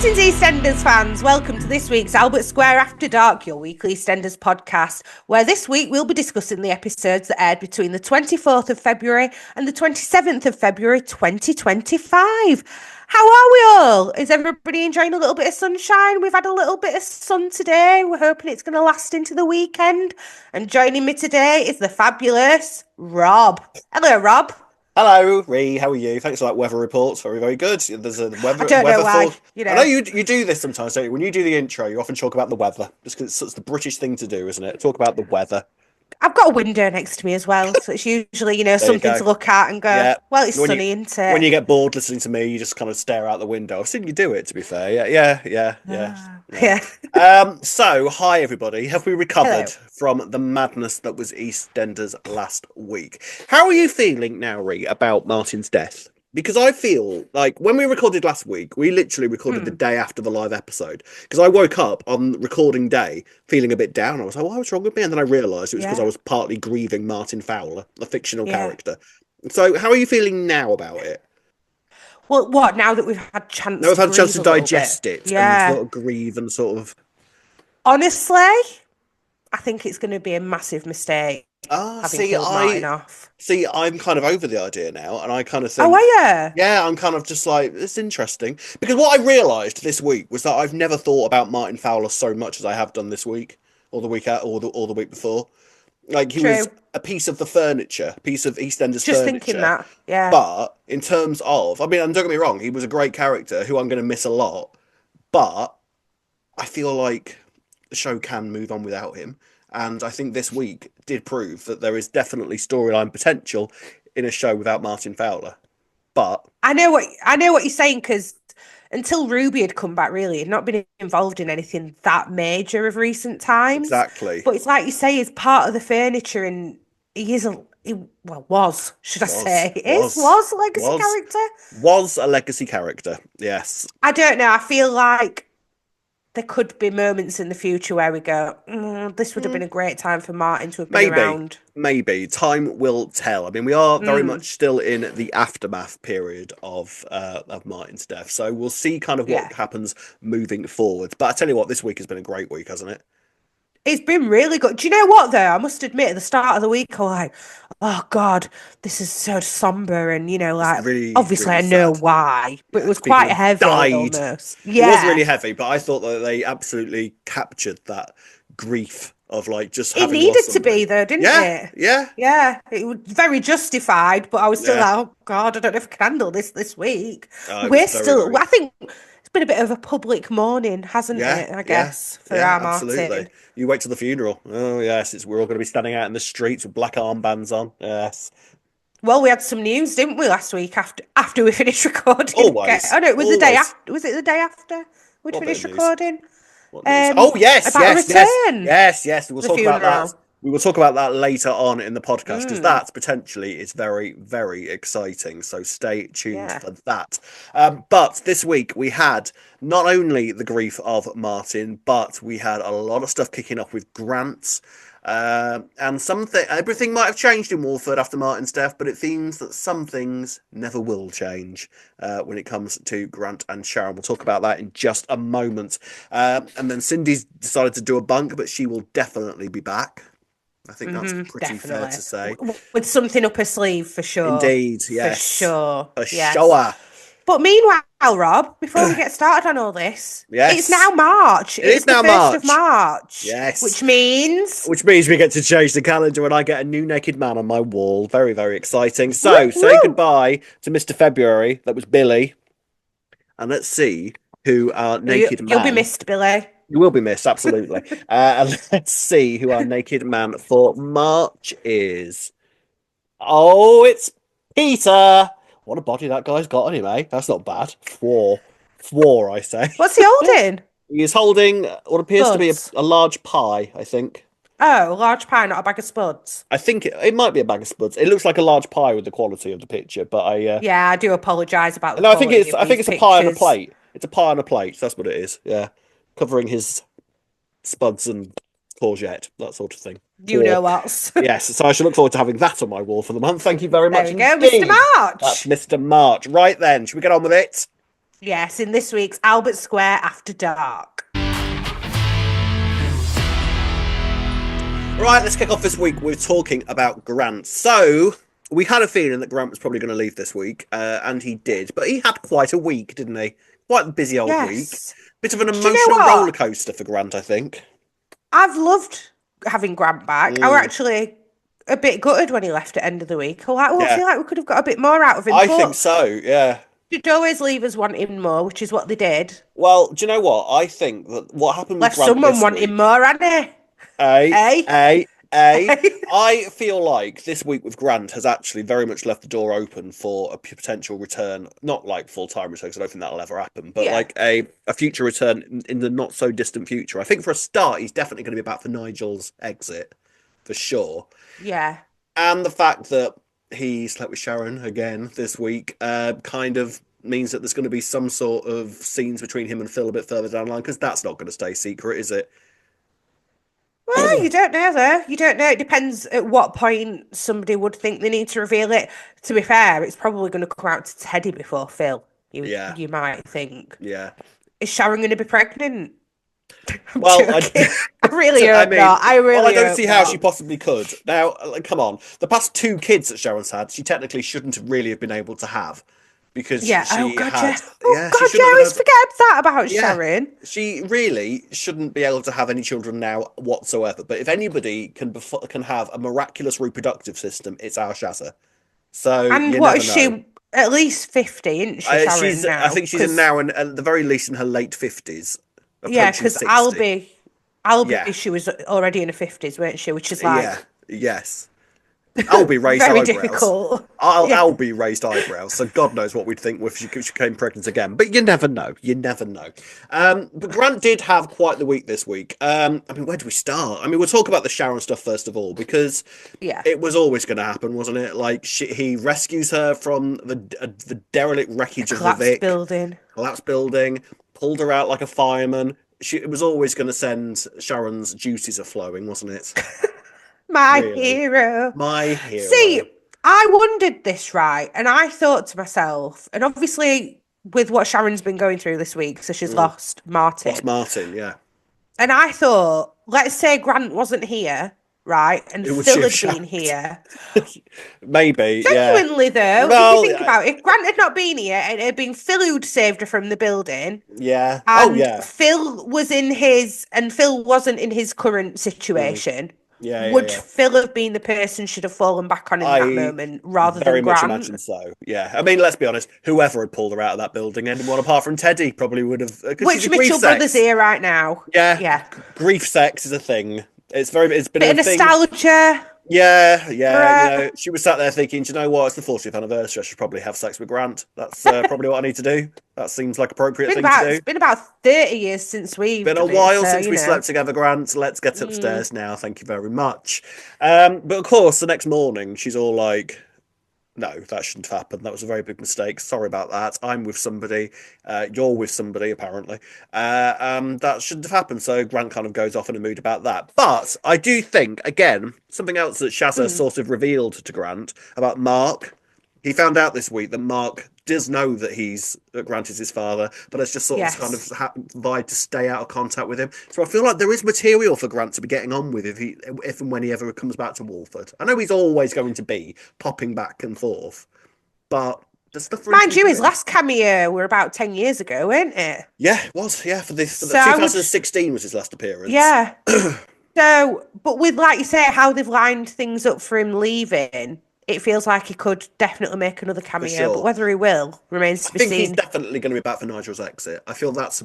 Greetings, EastEnders fans. Welcome to this week's Albert Square After Dark, your weekly EastEnders podcast, where this week we'll be discussing the episodes that aired between the 24th of February and the 27th of February 2025. How are we all? Is everybody enjoying a little bit of sunshine? We've had a little bit of sun today. We're hoping it's going to last into the weekend. And joining me today is the fabulous Rob. Hello, Rob. Hello, Ree. How are you? Thanks for that weather report. Very, very good. There's a weather. I don't know why. I know you do this sometimes, don't you? When you do the intro, you often talk about the weather, just because it's the British thing to do, isn't it? Talk about the weather. I've got a window next to me as well, so it's usually, something to look at and go, well, it's sunny, isn't it? When you get bored listening to me, you just kind of stare out the window. I've seen you do it, to be fair. Yeah. So, hi, everybody. Have we recovered from the madness that was EastEnders last week? How are you feeling now, Ree, about Martin's death? Because I feel like when we recorded last week, we literally recorded the day after the live episode. Because I woke up on recording day feeling a bit down. I was like, what's wrong with me? And then I realised it was because I was partly grieving Martin Fowler, a fictional character. So how are you feeling now about it? Well, what, now that we've had chance to digest it and sort of grieve and sort of... Honestly, I think it's going to be a massive mistake. Martin off. See, I'm kind of over the idea now, and I kind of think... Oh, are you? Yeah, I'm kind of just like, it's interesting. Because what I realised this week was that I've never thought about Martin Fowler so much as I have done this week, or the week out, or the week before. Like, he was a piece of the furniture, a piece of EastEnders furniture. Just thinking that, yeah. But, in terms of... I mean, don't get me wrong, he was a great character, who I'm going to miss a lot, but I feel like the show can move on without him. And I think this week did prove that there is definitely storyline potential in a show without Martin Fowler. But I know what you're saying, because until Ruby had come back, really, he'd not been involved in anything that major of recent times. Exactly. But it's like you say, he's part of the furniture, and he is was a legacy character. Was a legacy character, yes. I don't know. I feel like there could be moments in the future where we go, this would have been a great time for Martin to have been around. Maybe. Time will tell. I mean, we are very much still in the aftermath period of Martin's death. So we'll see kind of what happens moving forward. But I tell you what, this week has been a great week, hasn't it? It's been really good. Do you know what, though? I must admit, at the start of the week, I was like, oh, God, this is so somber. And, really, obviously really I know why, but it was quite heavy almost. Yeah. It was really heavy, but I thought that they absolutely captured that grief of, just having It needed to be, though, didn't it? Yeah. It was very justified, but I was still like, oh, God, I don't know if I can handle this week. We're still, I think... been a bit of a public mourning, hasn't it? I guess for our Martin. Absolutely. You wait till the funeral. Oh yes, we're all going to be standing out in the streets with black armbands on. Yes. Well, we had some news, didn't we, last week after we finished recording? Always. Oh no, it was the day after. Was it the day after we finished recording? Yes. Return. Yes. We'll talk about that. We will talk about that later on in the podcast, because that potentially is very, very exciting. So stay tuned for that. But this week we had not only the grief of Martin, but we had a lot of stuff kicking off with Grant. And everything might have changed in Walford after Martin's death, but it seems that some things never will change when it comes to Grant and Sharon. We'll talk about that in just a moment. And then Cindy's decided to do a bunk, but she will definitely be back. I think that's pretty fair to say. With something up her sleeve, for sure. Indeed, yes. For sure. For sure. But meanwhile, Rob, before we get started on all this, it's now March. It's now the 1st of March. Yes. Which means we get to change the calendar and I get a new naked man on my wall. Very, very exciting. So, say goodbye to Mr. February. That was Billy. And let's see who our naked man... You'll be missed, Billy. You will be missed, absolutely. And let's see who our naked man for March is. Oh, it's Peter. What a body that guy's got anyway. That's not bad. Four, I say. What's he holding? He is holding what appears to be a large pie, I think. Oh, a large pie, not a bag of spuds. I think it might be a bag of spuds. It looks like a large pie with the quality of the picture, but I do apologise about the. No, I think it's a pie on a plate. It's a pie on a plate. That's what it is. Yeah. Covering his spuds and courgette, that sort of thing. You know what? Yes, so I should look forward to having that on my wall for the month. Thank you very much. There we go, Mr. March. That's Mr. March. Right then, should we get on with it? Yes, in this week's Albert Square After Dark. Right, let's kick off this week with talking about Grant. So, we had a feeling that Grant was probably going to leave this week, and he did. But he had quite a week, didn't he? Quite a busy old week. Bit of an emotional roller coaster for Grant, I think. I've loved having Grant back. I was actually a bit gutted when he left at the end of the week. I feel like we could have got a bit more out of him. I think so, yeah. You'd always leave us wanting more, which is what they did. Well, do you know what? I think that what happened with Left Grant someone this wanting week, more, hadn't they? I feel like this week with Grant has actually very much left the door open for a potential return, not like full-time return, because I don't think that'll ever happen, but like a future return in the not so distant future. I think for a start, he's definitely going to be back for Nigel's exit, for sure. Yeah. And the fact that he slept with Sharon again this week kind of means that there's going to be some sort of scenes between him and Phil a bit further down the line, because that's not going to stay secret, is it? Well, you don't know, though. You don't know. It depends at what point somebody would think they need to reveal it. To be fair, it's probably going to come out to Teddy before Phil. You might think. Yeah. Is Sharon going to be pregnant? Well, I really hope not. I don't see how she possibly could. Now, come on. The past 2 kids that Sharon's had, she technically shouldn't really have been able to have. Because she had... I always forget that about Sharon. She really shouldn't be able to have any children now whatsoever. But if anybody can have a miraculous reproductive system, it's our Shazza. So, and what is she? At least 50, isn't she, Sharon, now? I think she's now, at the very least, in her late 50s. Yeah, because Albie, she was already in her 50s, weren't she? Which is like... Yeah, yes. Albie raised very eyebrows. Difficult. Albie raised eyebrows, so God knows what we'd think if she became pregnant again. But you never know. You never know. But Grant did have quite the week this week. I mean, where do we start? I mean, we'll talk about the Sharon stuff first of all, because it was always going to happen, wasn't it? Like, he rescues her from the derelict wreckage of the Vic. Collapsed building. Pulled her out like a fireman. It was always going to send Sharon's juices are flowing, wasn't it? My hero. See, I wondered this, right? And I thought to myself, and obviously with what Sharon's been going through this week, so she's lost Martin. Lost Martin, yeah. And I thought, let's say Grant wasn't here, right? And Phil had been here. Maybe, genuinely, though, if you think about it, if Grant had not been here, and it had been Phil who'd saved her from the building. Yeah. And Phil wasn't in his current situation. Would Phil have been the person should have fallen back on in that moment rather than Grant? Very much imagine so, yeah. I mean, let's be honest, whoever had pulled her out of that building, anyone apart from Teddy probably would have... Which Mitchell Brothers here right now. Yeah. Grief sex is a thing. It's been bit of nostalgia. Yeah. She was sat there thinking, do you know what? It's the 40th anniversary. I should probably have sex with Grant. That's probably what I need to do. That seems like appropriate thing to do. It's been about 30 years since we've been a while since we slept together, Grant. Let's get upstairs now. Thank you very much. But of course, the next morning, she's all like, no, that shouldn't have happened. That was a very big mistake. Sorry about that. I'm with somebody. You're with somebody, apparently. That shouldn't have happened. So Grant kind of goes off in a mood about that. But I do think, again, something else that Shazza sort of revealed to Grant about Mark. He found out this week that Mark does know that Grant is his father, but has just sort of kind of vied to stay out of contact with him. So I feel like there is material for Grant to be getting on with if and when he ever comes back to Walford. I know he's always going to be popping back and forth, but the stuff. Mind you, his last cameo were about 10 years ago, weren't it? Yeah, it was. Yeah, for the 2016 was his last appearance. Yeah. So, but with, like you say, how they've lined things up for him leaving, it feels like he could definitely make another cameo, but whether he will remains to be seen. I think he's definitely going to be back for Nigel's exit. I feel that's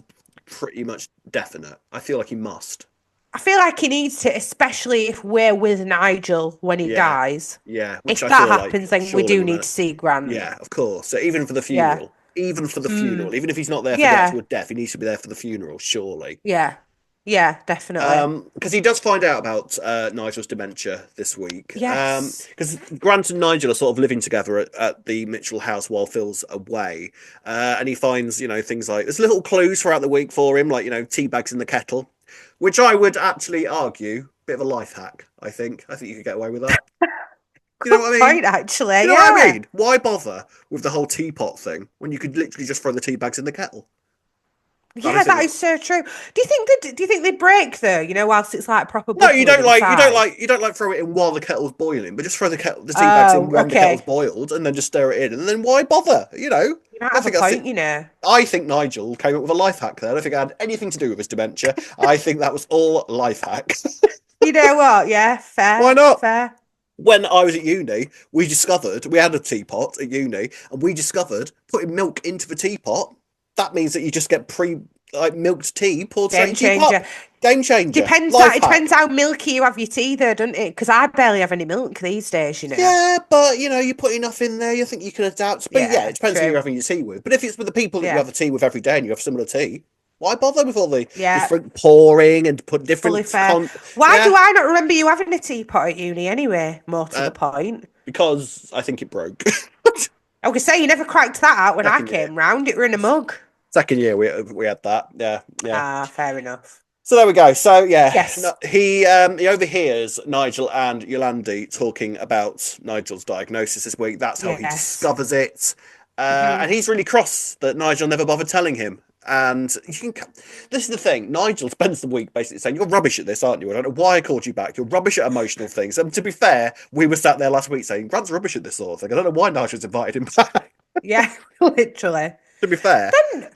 pretty much definite. I feel like he must. I feel like he needs to, especially if we're with Nigel when he dies. Yeah. If that happens, then we do need to see Grant. Yeah, of course. So even for the funeral. Even for the funeral. Even if he's not there for the actual death, he needs to be there for the funeral, surely. Yeah, definitely. Because he does find out about Nigel's dementia this week. Yes. Because Grant and Nigel are sort of living together at the Mitchell house while Phil's away. And he finds, things like... There's little clues throughout the week for him, like, tea bags in the kettle. Which I would actually argue, bit of a life hack, I think. I think you could get away with that. You know what I mean? Point, actually. You know what I mean? Why bother with the whole teapot thing when you could literally just throw the tea bags in the kettle? Yeah, that is so true. Do you think they break though? You know, whilst it's like proper No, bubbling inside? you don't like throw it in while the kettle's boiling, but just throw the tea bags in Oh, when the kettle's okay. boiled, and then just stir it in, and then why bother? You know, You might I have a think that's point, it. you know. I think Nigel came up with a life hack there. I don't think it had anything to do with his dementia. I think that was all life hack. You know what? Yeah, Why fair, not? fair. When I was at uni, we had a teapot at uni, and we discovered putting milk into the teapot. That means that you just get milked tea poured straight Game into your pot. changer. Game changer. Life It depends hack. how milky you have your tea, though, doesn't it? Because I barely have any milk these days, you know. Yeah, but you know, you put enough in there, you think you can adapt. But yeah, Yeah, it depends who you're true. having your tea with. But if it's with the people that you Yeah, have a tea with every day and you have similar tea, why bother with all the yeah, different pouring and put fully different fair. Why Yeah, do I not remember you having a teapot at uni anyway? More to uh, the point. because I think it broke. I was say you never cracked that out when I Second year, came round. It were in a mug. second year we had that. Yeah, yeah. Ah, fair enough. So there we go. So yeah, Yes. he overhears Nigel and Yolandi talking about Nigel's diagnosis this week. That's how he Yes. discovers it, Hmm. and he's really cross that Nigel never bothered telling him. And this is the thing. Nigel spends the week basically saying, "You're rubbish at this, aren't you? I don't know why I called you back. You're rubbish at emotional things." And to be fair, we were sat there last week saying, "Grant's rubbish at this sort of thing. I don't know why Nigel's invited him back." Yeah, literally. To be fair, Then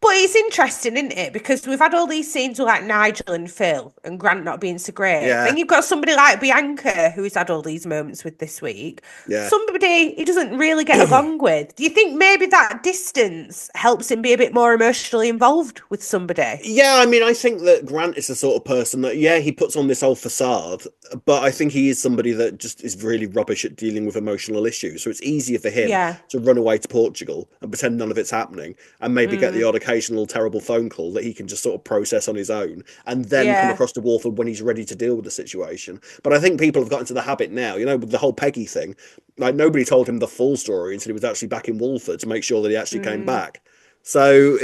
But it's interesting, isn't it? Because we've had all these scenes with like Nigel and Phil and Grant not being so great. yeah, Then you've got somebody like Bianca who's had all these moments with this week. yeah. Somebody he doesn't really get along with. Do you think maybe that distance helps him be a bit more emotionally involved with somebody? Yeah, I mean, I think that Grant is the sort of person that, yeah, he puts on this whole facade, but I think he is somebody that just is really rubbish at dealing with emotional issues. So it's easier for him Yeah. to run away to Portugal and pretend none of it's happening and maybe get the Mm, odd occasional terrible phone call that he can just sort of process on his own and then come yeah. across to Warford when he's ready to deal with the situation. But I think people have got into the habit now, you know, with the whole Peggy thing. Like, nobody told him the full story until he was actually back in Walford to make sure that he actually came Mm, back. So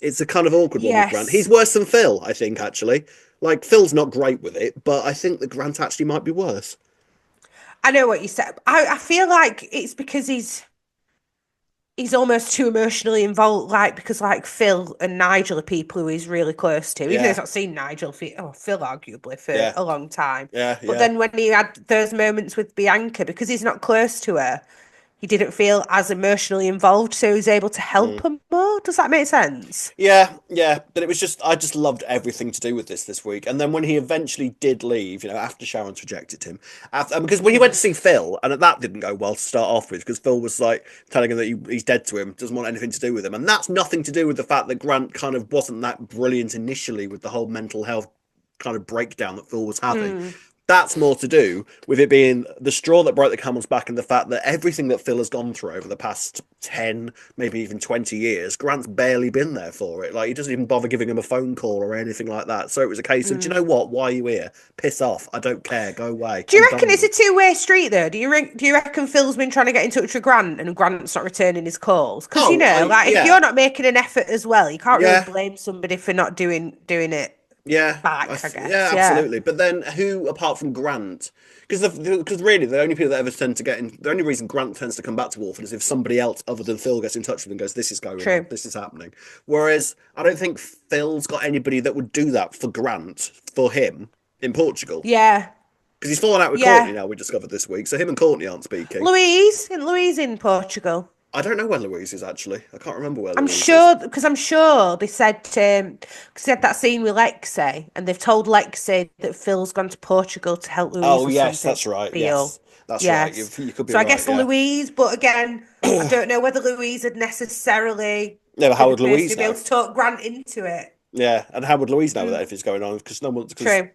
it's a kind of awkward one with Grant. He's yes. worse than Phil, I think, actually. Like, Phil's not great with it, but I think that Grant actually might be worse. I know what you said. I feel like it's because he's almost too emotionally involved, like because like Phil and Nigel are people who he's really close to, even though he's Yeah, not seen Nigel for Phil arguably for yeah, a long time. yeah, But yeah. then when he had those moments with Bianca, because he's not close to her, he didn't feel as emotionally involved, so he was able to help Mm. her more. Does that make sense? Yeah, yeah, but it was just I just loved everything to do with this week. And then when he eventually did leave, you know, after Sharon's rejected him, because when he went to see Phil, and that didn't go well to start off with, because Phil was like telling him that he's dead to him, doesn't want anything to do with him, and that's nothing to do with the fact that Grant kind of wasn't that brilliant initially with the whole mental health kind of breakdown that Phil was having. Mm, That's more to do with it being the straw that broke the camel's back and the fact that everything that Phil has gone through over the past 10, maybe even 20 years, Grant's barely been there for it. Like, he doesn't even bother giving him a phone call or anything like that. So it was a case of, do you mm. know what? Why are you here? Piss off. I don't care. Go away. Do I'm you done reckon with it's a you. two-way street though? Do you reckon Phil's been trying to get in touch with Grant and Grant's not returning his calls? Because Oh, like if yeah. you're not making an effort as well, you can't really Yeah. blame somebody for not doing it Yeah, back, I yeah, guess. Yeah. absolutely. But then, who apart from Grant? Because really, the only people that ever tend to get in, the only reason Grant tends to come back to Wolfen is if somebody else other than Phil gets in touch with him and goes, "This is going on, True. this is happening." Whereas I don't think Phil's got anybody that would do that for Grant for him in Portugal Yeah. because he's fallen out with Courtney Yeah. now. We discovered this week, so him and Courtney aren't speaking. Louise in Portugal. I don't know where Louise is actually. I can't remember where I'm Louise is. sure because I'm sure they said because they had that scene with Lexi and they've told Lexi that Phil's gone to Portugal to help Louise Oh with yes, something. that's right. Feel. Yes, that's right. Yes. You could be So I right. guess Yeah. Louise, but again, I don't know whether Louise had necessarily Yeah, but how been the would person Louise to be able know? to talk Grant into it. Yeah, and how would Louise know that Mm, if it's going on? Because no one, because true.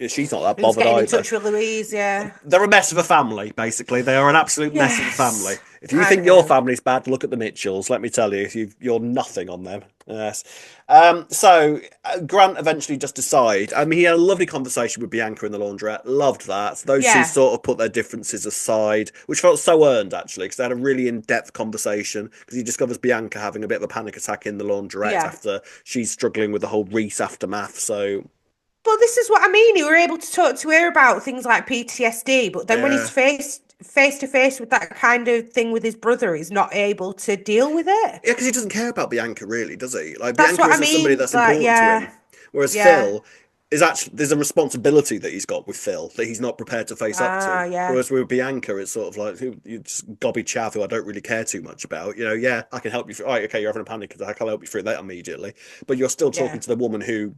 she's not that Who's bothered getting in either. touch with Louise? Yeah. They're a mess of a family, basically. They are an absolute mess of a family. Yes. If you I think your know. family's bad, look at the Mitchells. Let me tell you, you're nothing on them. Yes. So Grant eventually just decide. I mean, he had a lovely conversation with Bianca in the laundrette. Loved that. Those two Yeah. sort of put their differences aside, which felt so earned actually, because they had a really in-depth conversation. Because he discovers Bianca having a bit of a panic attack in the laundrette Yeah. after she's struggling with the whole Reese aftermath. So But this is what I mean. He were able to talk to her about things like PTSD, but then when he's Yeah. face to face with that kind of thing with his brother, he's not able to deal with it. Yeah, because he doesn't care about Bianca, really, does he? Like, That's Bianca what I isn't somebody mean. that's Like, important to yeah, him. Whereas yeah. Phil is actually, there's a responsibility that he's got with Phil that he's not prepared to face up to. Ah, yeah, Whereas with Bianca, it's sort of like, you just gobby chav who I don't really care too much about. Yeah, I can help you through. Right, okay, you're having a panic attack. I'll help you through that immediately. But you're still talking yeah, to the woman who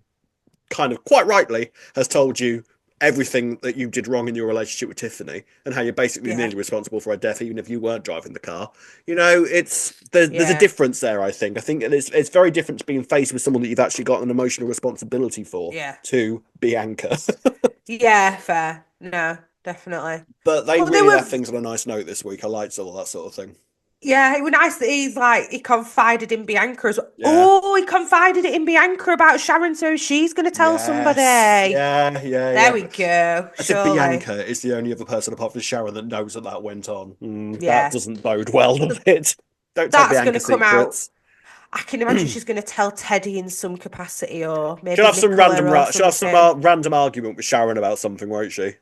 kind of quite rightly has told you everything that you did wrong in your relationship with Tiffany and how you're basically yeah, nearly responsible for her death, even if you weren't driving the car. It's there's a yeah, difference there. I think it's very different to being faced with someone that you've actually got an emotional responsibility for yeah, to Bianca. yeah. Fair. No, definitely. But they But they really were. left things on a nice note this week. I liked all that sort of thing. Yeah, it was nice that he confided in Bianca as well. Yeah. Oh, he confided it in Bianca about Sharon, so she's going to tell Yes. somebody. Yeah. Yeah. There Yeah. we go. As if Surely. Bianca is the only other person apart from Sharon that knows that that went on. That Yeah. doesn't bode well, does it? Don't tell That's going Bianca to come out. secrets. I can imagine she's going to tell Teddy in some capacity, or She'll maybe have some Nicola or something. random argument with Sharon about something, won't she?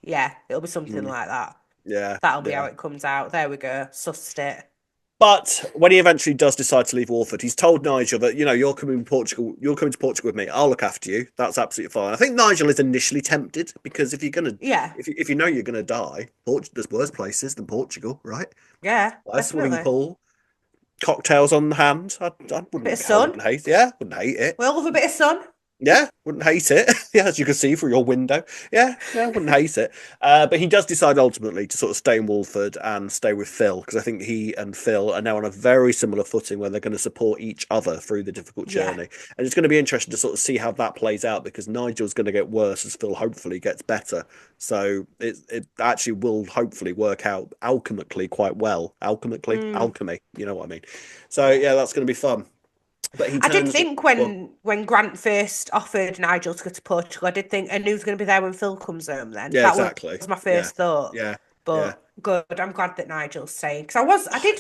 Yeah, it'll be something Mm, like that. yeah, That'll be how yeah. it comes out. There we go. Sussed it. But when he eventually does decide to leave Walford, he's told Nigel that you're coming to Portugal. You're coming to Portugal with me. I'll look after you. That's absolutely fine. I think Nigel is initially tempted because Yeah, if you know you're gonna die, there's worse places than Portugal, right? yeah, A swimming definitely. pool, cocktails on hand. Bit of sun. Wouldn't hate it. We all love a bit of sun. Yeah, wouldn't hate it. Yeah, as you can see through your window. Yeah, wouldn't hate it. But he does decide ultimately to sort of stay in Walford and stay with Phil because I think he and Phil are now on a very similar footing where they're going to support each other through the difficult Yeah. journey. And it's going to be interesting to sort of see how that plays out because Nigel's going to get worse as Phil hopefully gets better. So it actually will hopefully work out alchemically quite well. Mm, Alchemy, you know what I mean. So yeah. yeah, that's going to be fun. But he I did turns. think Well, when Grant first offered Nigel to go to Portugal, I did think I knew he was going to be there when Phil comes home. Then yeah, that was exactly. my Yeah, first thought. yeah, yeah. But good, I'm glad that Nigel's staying because I did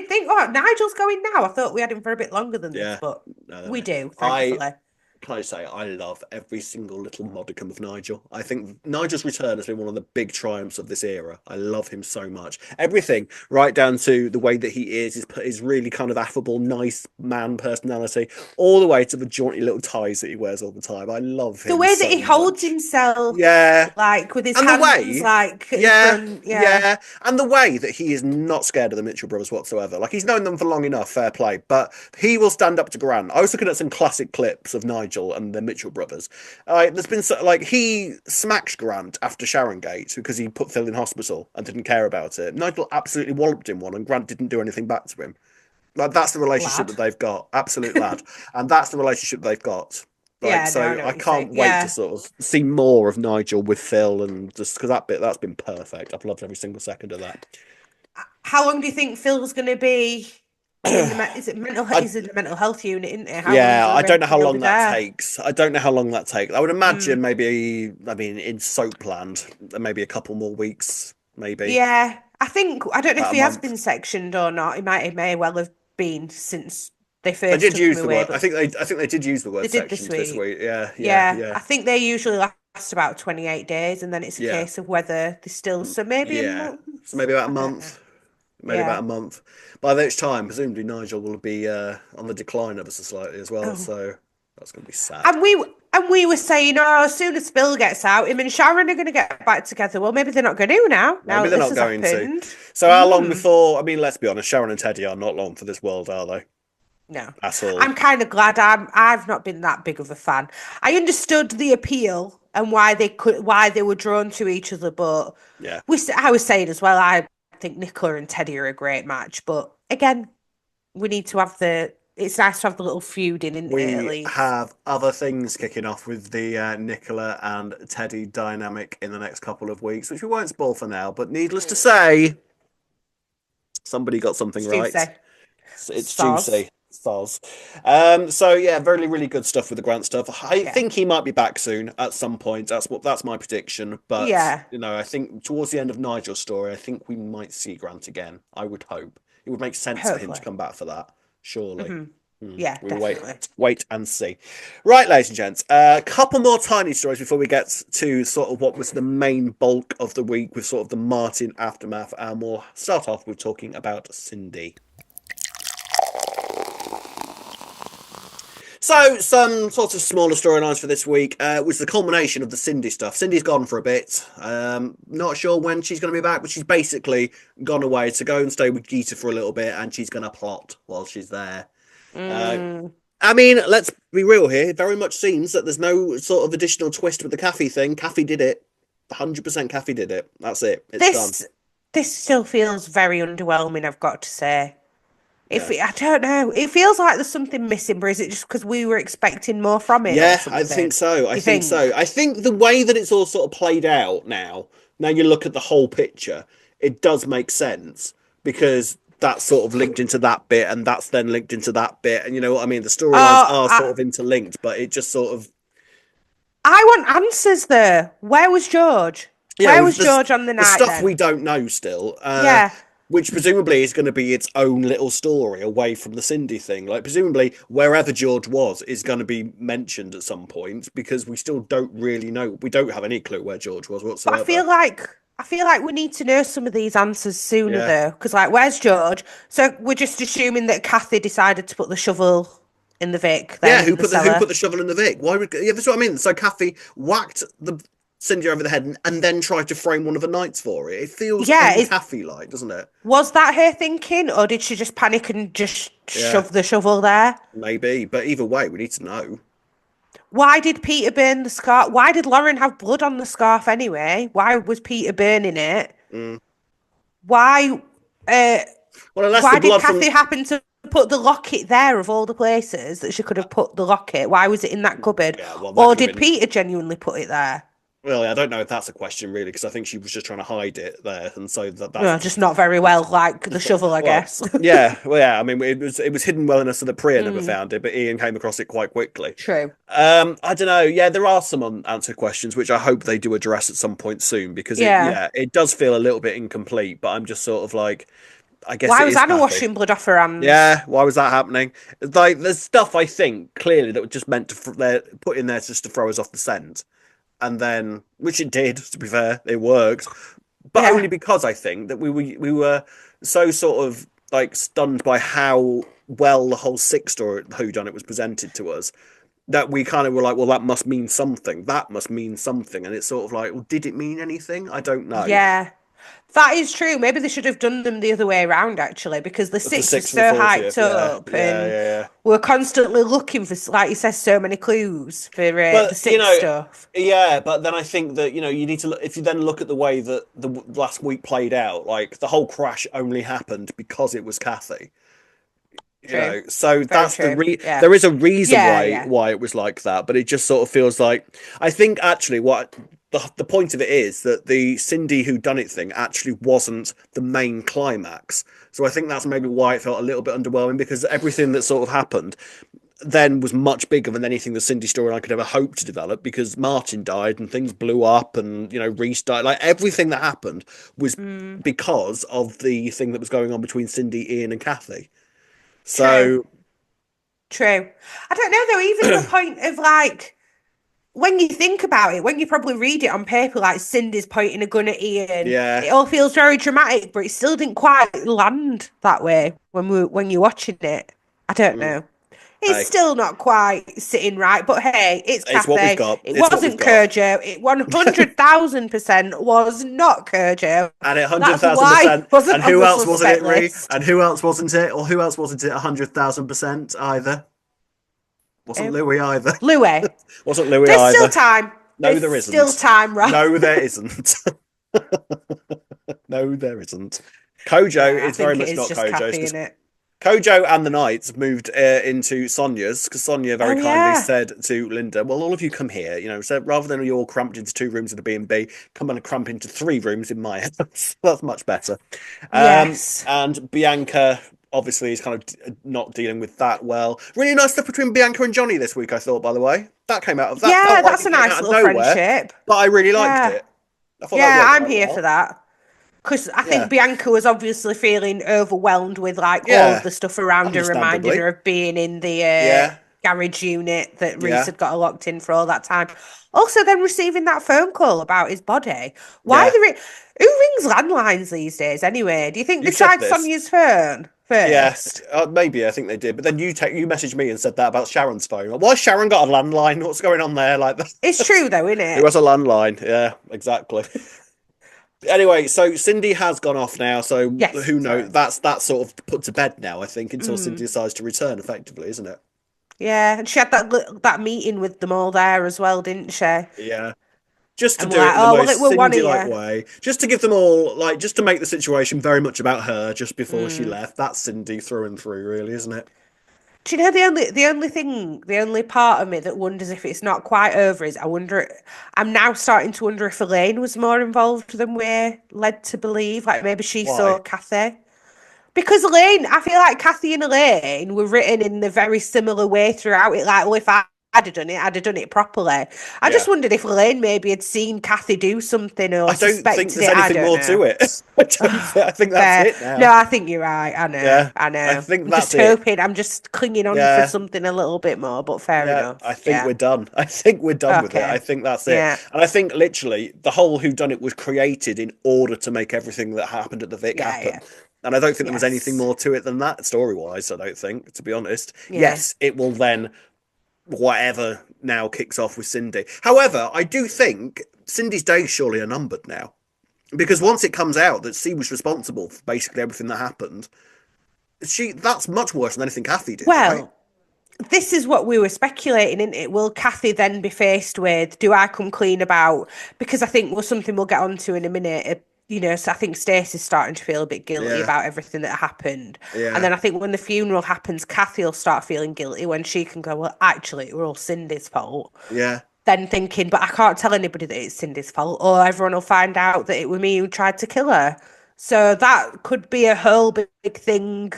think, oh, Nigel's going now. I thought we had him for a bit longer than this, Yeah. but No, no, we no. do, I thankfully. can I say I love every single little modicum of Nigel. I think Nigel's return has been one of the big triumphs of this era. I love him so much. Everything, right down to the way that he is, his really kind of affable, nice man personality, all the way to the jaunty little ties that he wears all the time. I love The him way that so he holds much. himself, Yeah, like with his and the hands way, like in yeah, front, yeah, yeah, and the way that he is not scared of the Mitchell brothers whatsoever. Like he's known them for long enough, fair play, but he will stand up to Grant. I was looking at some classic clips of Nigel and the Mitchell brothers. There's been like he smacked Grant after Sharon Gate because he put Phil in hospital and didn't care about it. Nigel absolutely walloped him one, and Grant didn't do anything back to him. Like that's the relationship lad. that they've got, absolute lad, and that's the relationship they've got. Like, Yeah, no, I so know I what you're saying. can't wait to Yeah. sort of see more of Nigel with Phil, and just because that's been perfect. I've loved every single second of that. How long do you think Phil's going to be in the is it I he's in the mental health unit, isn't it? How long Yeah, do you I don't know reckon how he'll long be that there? takes. I don't know how long that takes. I would imagine Mm, maybe, I mean, in Soapland, maybe a couple more weeks, maybe yeah, I don't know if about a he has been month. sectioned or not. He may well have been since they They first did took him use the away, word. but I think they did use the they word did this sections this week. week. Yeah, yeah, Yeah, yeah, I think they usually last about 28 days, and then it's a yeah, case of whether they still. So maybe a yeah. month. So maybe about a I don't know. month. Maybe about Yeah. a month. By that time, presumably Nigel will be on the decline ever so slightly as well. Oh, So that's going to be sad. and we were saying, oh, as soon as Bill gets out, him and Sharon are going to get back together. Well, maybe they're not going to now. Now Maybe that they're this not has going to. happened. So how long Mm, before? I mean, let's be honest. Sharon and Teddy are not long for this world, are they? no, At all. I'm kind of glad I've not been that big of a fan. I understood the appeal and why they were drawn to each other, but Yeah. I was saying as well. I think Nicola and Teddy are a great match, but again, we need to have the. It's nice to have the little feud in, isn't it? At We least. have other things kicking off with the Nicola and Teddy dynamic in the next couple of weeks, which we won't spoil for now. But needless to say, somebody got something It's right. Tuesday. It's Soz. juicy. Soz. So yeah, very really good stuff with the Grant stuff. I Yeah. think he might be back soon at some point. That's my prediction. But Yeah. I think towards the end of Nigel's story, I think we might see Grant again. I would hope it would make sense for him to Hopefully. come back for that. Surely. Hmm. Yeah, We definitely. wait and see. Right, ladies and gents, a couple more tiny stories before we get to sort of what was the main bulk of the week with sort of the Martin aftermath, and we'll start off with talking about Cindy. So, some sort of smaller storylines for this week was the culmination of the Cindy stuff. Cindy's gone for a bit. Not sure when she's going to be back, but she's basically gone away to go and stay with Geeta for a little bit, and she's going to plot while she's there. I mean, let's be real here. It very much seems that there's no sort of additional twist with the Kathy thing. Kathy did it. 100% Kathy did it. That's it. It's done. This still feels very underwhelming, I've got to say. I don't know. It feels like there's something missing, but is it just because we were expecting more from it? Yeah, I think so. I think so. I think the way that it's all sort of played out now you look at the whole picture, it does make sense because that's sort of linked into that bit and that's then linked into that bit. And you know what I mean? The storylines are sort of interlinked, but it just sort of... I want answers there. Where was George? Where was George on the night? The stuff we don't know still. Yeah. Which presumably is going to be its own little story away from the Cindy thing. Like, presumably, wherever George was is going to be mentioned at some point because we still don't really know. We don't have any clue where George was whatsoever. But I feel like we need to know some of these answers sooner, though. Because, like, where's George? So we're just assuming that Kathy decided to put the shovel in the Vic. Then, who put the shovel in the Vic? Why would? Yeah, that's what I mean. So Kathy whacked the Cindy over the head and then tried to frame one of the knights for it. It feels Kathy-like, doesn't it? Was that her thinking, or did she just panic and just shove the shovel there? Maybe, but either way, we need to know. Why did Peter burn the scarf? Why did Lauren have blood on the scarf anyway? Why was Peter burning it? Why? Why did Kathy happen to put the locket there of all the places that she could have put the locket? Why was it in that cupboard? Or did Peter genuinely put it there? Well, I don't know if that's a question really, because I think she was just trying to hide it there, and so that's just not very well, like the shovel, I guess. I mean, it was hidden well enough so that Priya never found it, but Ian came across it quite quickly. True. I don't know. Yeah, there are some unanswered questions which I hope they do address at some point soon, because it does feel a little bit incomplete. But I'm just sort of like, I guess. Why was Anna washing blood off her hands? Yeah, why was that happening? Like, there's stuff I think clearly that was just meant to put in there just to throw us off the scent. And then, which it did, to be fair, it worked, but only because I think that we were so sort of like stunned by how well the whole Six story whodunit was presented to us that we kind of were like, well, that must mean something. That must mean something, and it's sort of like, well, did it mean anything? I don't know. Yeah. That is true. Maybe they should have done them the other way around, actually, because the Six is so hyped up, and we're constantly looking for, like you said, so many clues for the Six stuff. Yeah, but then I think that you need to look, if you then look at the way that the last week played out, like the whole crash only happened because it was Kathy. So that's there is a reason why it was like that, but it just sort of feels like, I think actually what the point of it is that the Cindy whodunit thing actually wasn't the main climax. So I think that's maybe why it felt a little bit underwhelming, because everything that sort of happened then was much bigger than anything the Cindy storyline could ever hope to develop, because Martin died and things blew up and Reese died. Like, everything that happened was because of the thing that was going on between Cindy, Ian and Kathy. So true. I don't know though, even the point of, like, when you think about it, when you probably read it on paper, like Cindy's pointing a gun at Ian, it all feels very dramatic, but it still didn't quite land that way when you're watching it. I don't know. It's still not quite sitting right, but hey, it's Kathy. What we've got. It wasn't Kerjo. It 100,000% was not Kerjo. And 100,000%. And who else wasn't it, Ree? And who else wasn't it? Or who else wasn't it 100,000% either? Wasn't Louis either. Louis. Wasn't Louis either. There's still time. No, there isn't. Still time, right? No, there isn't. No, there isn't. Kojo is very much not Kojo's. Kojo and the Knights moved into Sonia's, because Sonia very kindly said to Linda, well, all of you come here, so rather than you all cramped into 2 rooms in a B&B, come and cramp into 3 rooms in my house. That's much better. Yes. And Bianca obviously is kind of not dealing with that well. Really nice stuff between Bianca and Johnny this week, I thought, by the way. That came out of that. Yeah, that's a nice little friendship. But I really liked it. I'm here for that. Because I think Bianca was obviously feeling overwhelmed with like all of the stuff around her, reminding her of being in the garage unit that Reese had got her locked in for all that time. Also, then receiving that phone call about his body. Why who rings landlines these days anyway? Do you think they tried Sonia's phone first? Yes, maybe I think they did. But then you messaged me and said that about Sharon's phone. Why Sharon got a landline? What's going on there? Like that? It's true though, isn't it? It was a landline. Yeah, exactly. Anyway, so Cindy has gone off now. So who knows? That's sort of put to bed now, I think, until Cindy decides to return. Effectively, isn't it? Yeah, and she had that meeting with them all there as well, didn't she? Yeah. Just to do it in the most Cindy-like way. Just to give them all, like, just to make the situation very much about her just before she left. That's Cindy through and through, really, isn't it? Do you know the only part of me that wonders if it's not quite over is I'm now starting to wonder if Elaine was more involved than we're led to believe. Like maybe she saw Kathy. Because I feel like Kathy and Elaine were written in the very similar way throughout it. Like, well, if I'd have done it properly. I just wondered if Elaine maybe had seen Kathy do something or suspected it. I don't think there's anything more to it. I think that's it now. No, I think you're right. I know. Yeah, I know. I think that's I'm just clinging on for something a little bit more, but fair enough. I think we're done. I think we're done with it. I think that's it. Yeah. And I think literally the whole whodunit was created in order to make everything that happened at the Vic happen. Yeah. And I don't think there was anything more to it than that, story-wise, I don't think, to be honest. Yeah. Yes, it will then, whatever now kicks off with Cindy. However, I do think Cindy's days surely are numbered now. Because once it comes out that she was responsible for basically everything that happened, that's much worse than anything Kathy did. Well, right? This is what we were speculating, isn't it? Will Kathy then be faced with, do I come clean about, because I think something we'll get onto in a minute, so I think Stacey's starting to feel a bit guilty about everything that happened. Yeah. And then I think when the funeral happens, Kathy will start feeling guilty when she can go, well, actually, it was all Cindy's fault. Yeah. Then thinking, but I can't tell anybody that it's Cindy's fault, or everyone will find out that it was me who tried to kill her. So that could be a whole big thing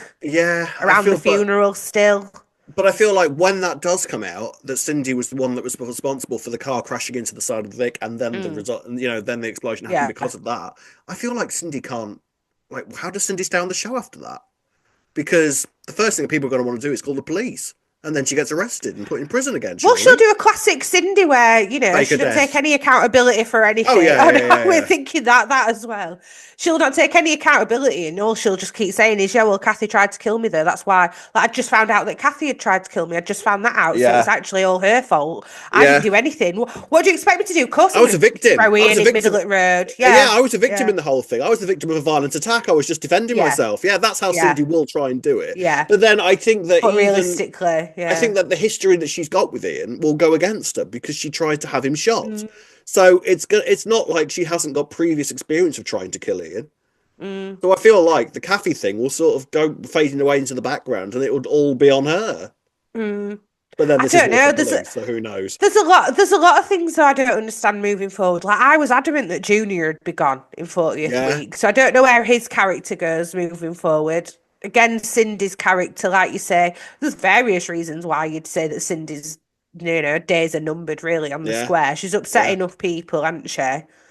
around the funeral still. But I feel like when that does come out, that Cindy was the one that was responsible for the car crashing into the side of the Vic, and then the result, then the explosion happened because of that. I feel like Cindy can't. Like, how does Cindy stay on the show after that? Because the first thing that people are going to want to do is call the police. And then she gets arrested and put in prison again. Well, she'll do a classic Cindy where, she doesn't take any accountability for anything. Oh, yeah. We're thinking that as well. She'll not take any accountability, and all she'll just keep saying is, well, Kathy tried to kill me there. That's why I just found out that Kathy had tried to kill me. I just found that out. So it was actually all her fault. I didn't do anything. What do you expect me to do? Of course, I was a victim. I was a victim. Middle of the road. I was a victim in the whole thing. I was the victim of a violent attack. I was just defending myself. Yeah, that's how Cindy will try and do it. Yeah. But then I think that realistically, I think that the history that she's got with Ian will go against her because she tried to have him shot. So it's not like she hasn't got previous experience of trying to kill Ian. So I feel like the Kathy thing will sort of go fading away into the background, and it would all be on her. But then this I don't know. So who knows? There's a lot of things that I don't understand moving forward. Like I was adamant that Junior had be gone in 40th week, so I don't know where his character goes moving forward. Again, Cindy's character, like you say, there's various reasons why you'd say that Cindy's, days are numbered really on the square. She's upset enough people, hasn't she?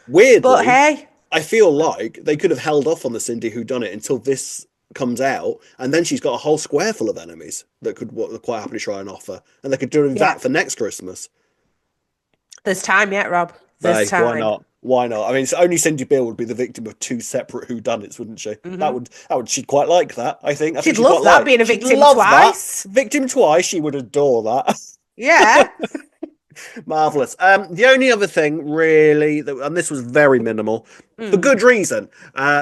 Weirdly, but hey, I feel like they could have held off on the Cindy whodunit until this comes out, and then she's got a whole square full of enemies that could quite happily try and offer, and they could do that for next Christmas. There's time yet, Rob. There's time. Why not? Why not? I mean, only Cindy Beale would be the victim of two separate whodunits, wouldn't she? That would. She'd quite like that. I think. She'd love that being a victim twice. Victim twice. She would adore that. Yeah. Marvelous. The only other thing, really, and this was very minimal, for good reason,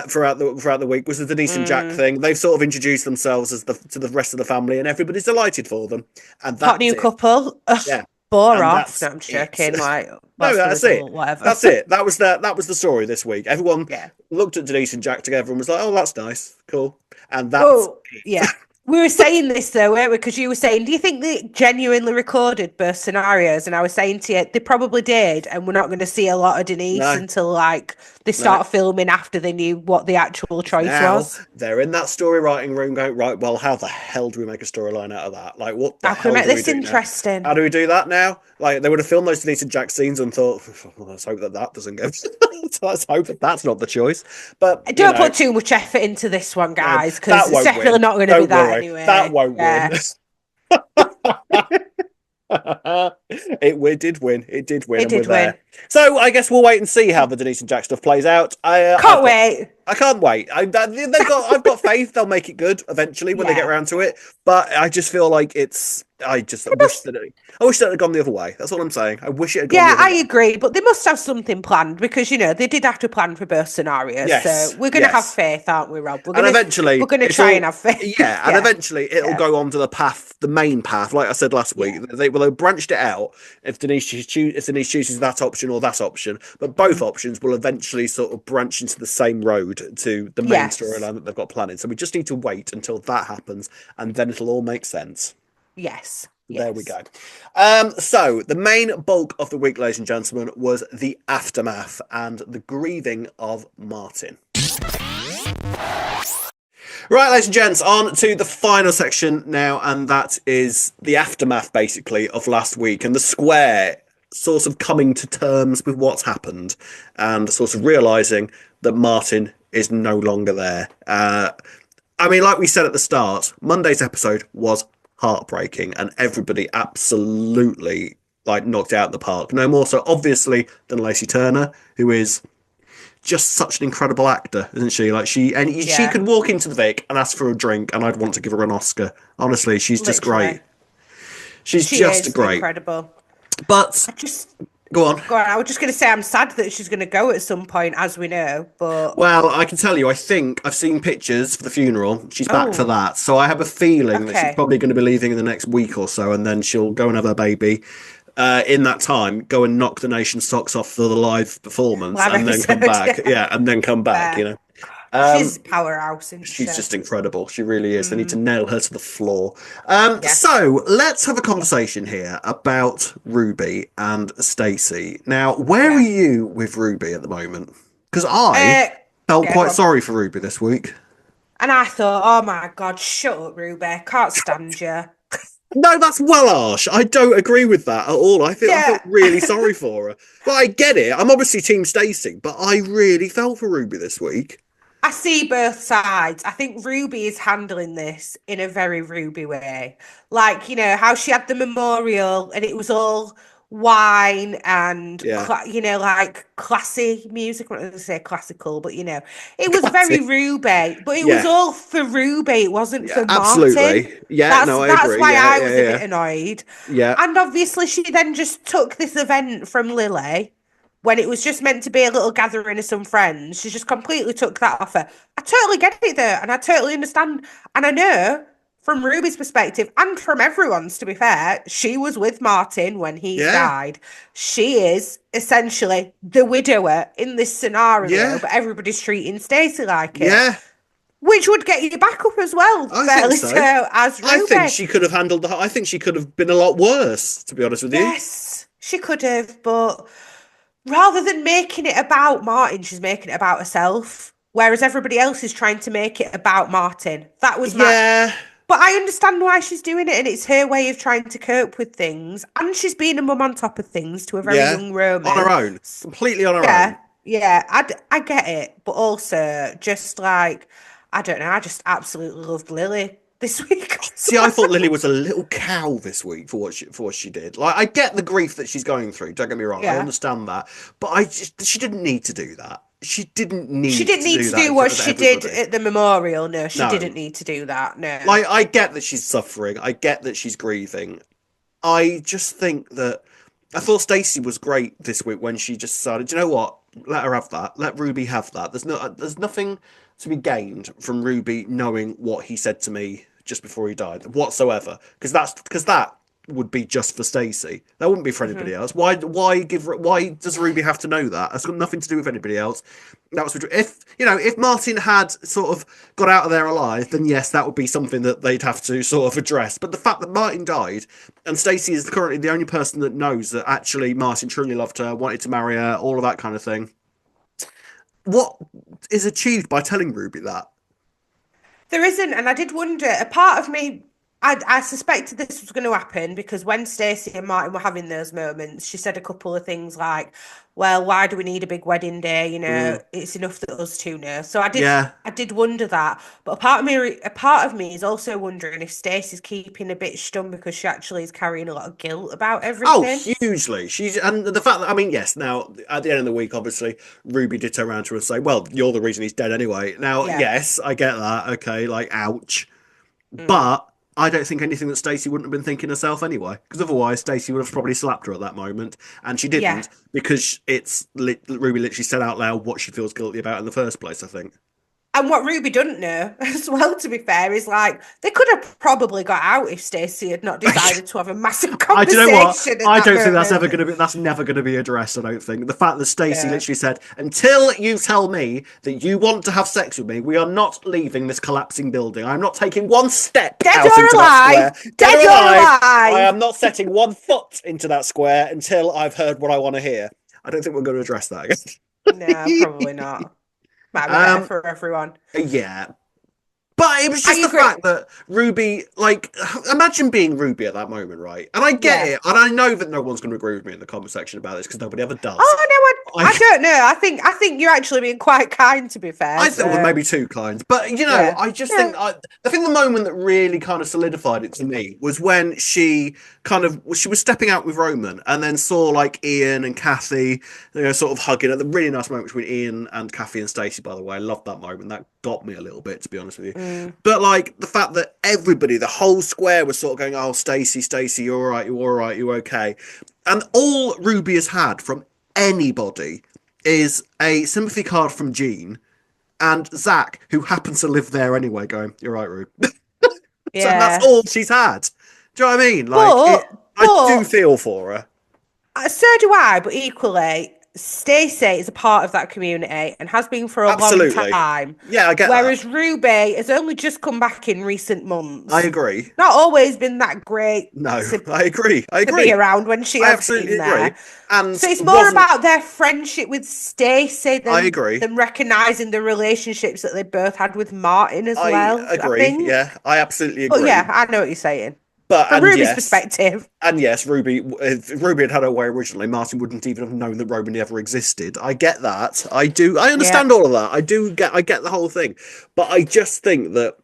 throughout the week, was the Denise and Jack thing. They've sort of introduced themselves to the rest of the family, and everybody's delighted for them. And that's hot new couple. Yeah. Bore off. No, I'm joking. Like, no, that's it. Whatever. That's it. That was the story this week. Everyone looked at Denise and Jack together and was like, "Oh, that's nice, cool." And that's yeah. We were saying this though, weren't we? Because you were saying, do you think they genuinely recorded both scenarios? And I was saying to you, they probably did, and we're not going to see a lot of Denise No, until like they no. start filming after they knew what the actual choice Now was. they're in that story writing room going, right, well, how the hell do we make a storyline out of that? Like, what the How can we hell make do we this do now? interesting? How do we do that now? Like, they would have filmed those Denise and Jack scenes and thought, well, let's hope that that doesn't go. Let's hope that that's not the choice. But, you Don't know, put too much effort into this one, guys, because that it's won't definitely win. not going to be Don't that worry. That anyway. won't Yeah. win. It did win. It did win, It and we're did win. there. So I guess we'll wait and see how the Denise and Jack stuff plays out. Can't wait. I can't wait. I've got faith they'll make it good eventually when they get around to it. But I just feel like I wish that it had gone the other way. That's all I'm saying. I wish it had gone the other way. I agree, but they must have something planned because they did have to plan for both scenarios. Yes, So we're going to have faith, aren't we, Rob? And eventually, we're going to try and have faith. Yeah, and eventually it'll go on to the main path. Like I said last week, they branched it out. If Denise chooses that option or that option, but both options will eventually sort of branch into the same road to the main storyline that they've got planned. So we just need to wait until that happens, and then it'll all make sense. Yes. There we go. So the main bulk of the week, ladies and gentlemen, was the aftermath and the grieving of Martin. Right, ladies and gents, on to the final section now, and that is the aftermath, basically, of last week, and the square sort of coming to terms with what's happened, and sort of realising that Martin is no longer there. I mean, like we said at the start, Monday's episode was heartbreaking, and everybody absolutely knocked out the park. No more so, obviously, than Lacey Turner, who is just such an incredible actor, isn't she? She could walk into the Vic and ask for a drink, and I'd want to give her an Oscar. Honestly, she's just great. She just great, incredible. But go on. I was just going to say I'm sad that she's going to go at some point, as we know. But I can tell you, I think I've seen pictures for the funeral. She's back for that, so I have a feeling that she's probably going to be leaving in the next week or so, and then she'll go and have her baby. In that time, go and knock the nation's socks off for the live performance, and then come back. And then come back. She's a powerhouse. She's just incredible. She really is. They need to nail her to the floor. So let's have a conversation here about Ruby and Stacey. Now, where are you with Ruby at the moment? Because I felt quite sorry for Ruby this week. And I thought, oh my God, shut up, Ruby. Can't stand you. No, that's well harsh. I don't agree with that at all. I felt really sorry for her. But I get it. I'm obviously Team Stacey, but I really felt for Ruby this week. I see both sides. I think Ruby is handling this in a very Ruby way. How she had the memorial and it was all wine and, classy music. I'm not going to say classical, but, it was very Ruby. But it was all for Ruby. It wasn't for Martin. Absolutely. Yeah, I agree. That's why I was a bit annoyed. Yeah. And obviously she then just took this event from Lily when it was just meant to be a little gathering of some friends. She just completely took that off her. I totally get it though, and I totally understand. And I know from Ruby's perspective, and from everyone's, to be fair, she was with Martin when he died. She is essentially the widower in this scenario, but everybody's treating Stacey like it. Yeah. Which would get you back up as well, fairly so, as Ruby. I think she could have handled I think she could have been a lot worse, to be honest with you. Yes, she could have, but rather than making it about Martin, she's making it about herself. Whereas everybody else is trying to make it about Martin. That was But I understand why she's doing it, and it's her way of trying to cope with things. And she's being a mum on top of things to a very young Roman. On her own. Completely on her own. Yeah, I get it. But also, just I don't know, I just absolutely loved Lily this week. See, I thought Lily was a little cow this week for what she did. I get the grief that she's going through. Don't get me wrong. I understand that, but she didn't need to do that. She didn't need to do what she did at the memorial. No, she didn't need to do that. No. I get that she's suffering. I get that she's grieving. I just think that I thought Stacey was great this week when she just decided, you know what? Let her have that. Let Ruby have that. There's nothing to be gained from Ruby knowing what he said to me just before he died whatsoever, because that would be just for Stacey. That wouldn't be for anybody else. Why does Ruby have to know that? It's got nothing to do with anybody else. That was if Martin had sort of got out of there alive, then yes, that would be something that they'd have to sort of address. But the fact that Martin died and Stacey is currently the only person that knows that actually Martin truly loved her, wanted to marry her, all of that kind of thing. What is achieved by telling Ruby that? There isn't, and I did wonder. A part of me, I suspected this was going to happen because when Stacey and Martin were having those moments, she said a couple of things like, "Well, why do we need a big wedding day? You know, it's enough that us two know." So I did wonder that. But a part of me is also wondering if Stacey's keeping a bit stum because she actually is carrying a lot of guilt about everything. Oh, hugely. And the fact that, I mean, yes, now at the end of the week, obviously, Ruby did turn around to her and say, "Well, you're the reason he's dead anyway." Now, yes, I get that. Okay, like, ouch. But I don't think anything that Stacey wouldn't have been thinking herself anyway, because otherwise Stacey would have probably slapped her at that moment, and she didn't because Ruby literally said out loud what she feels guilty about in the first place, I think. And what Ruby doesn't know, as well, to be fair, is like they could have probably got out if Stacey had not decided to have a massive conversation. Do you know what? I don't think that's never going to be addressed. I don't think the fact that Stacey literally said, "Until you tell me that you want to have sex with me, we are not leaving this collapsing building. I'm not taking one step out into that square. Dead or alive, I am not setting one foot into that square until I've heard what I want to hear." I don't think we're going to address that again. No, probably not. Might be better for everyone. Yeah. But it was just the fact that Ruby, like, imagine being Ruby at that moment, right? And I get it. And I know that no one's going to agree with me in the comment section about this because nobody ever does. Oh, no, I don't know. I think you're actually being quite kind, to be fair. I think well, maybe too kind. But, you know, I just think, I think the moment that really kind of solidified it to me was when she was stepping out with Roman and then saw, like, Ian and Kathy, you know, sort of hugging at the really nice moment between Ian and Kathy and Stacey, by the way. I loved that moment. That got me a little bit, to be honest with you. But like the fact that everybody, the whole square was sort of going, "Oh, Stacey, you're all right, you're okay." And all Ruby has had from anybody is a sympathy card from Jean and Zach, who happens to live there anyway, going, "You're right, Rube." So that's all she's had. Do you know what I mean? Like, I do feel for her. So do I, but equally, Stacey is a part of that community and has been for a long time. Yeah, I get Whereas that. Ruby has only just come back in recent months. I agree. Not always been that great. No, I agree. To be around when she has been there. And so it's more about their friendship with Stacey than recognising the relationships that they both had with Martin as well. I agree. Yeah, I absolutely agree. But yeah, I know what you're saying. But from Ruby's perspective. And yes, if Ruby had her way originally, Martin wouldn't even have known that Roman ever existed. I get that. I understand all of that. I get the whole thing. But I just think that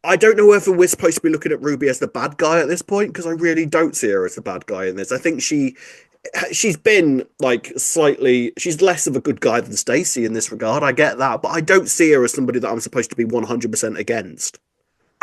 I don't know whether we're supposed to be looking at Ruby as the bad guy at this point, because I really don't see her as the bad guy in this. I think she's been like she's less of a good guy than Stacey in this regard. I get that, but I don't see her as somebody that I'm supposed to be 100% against.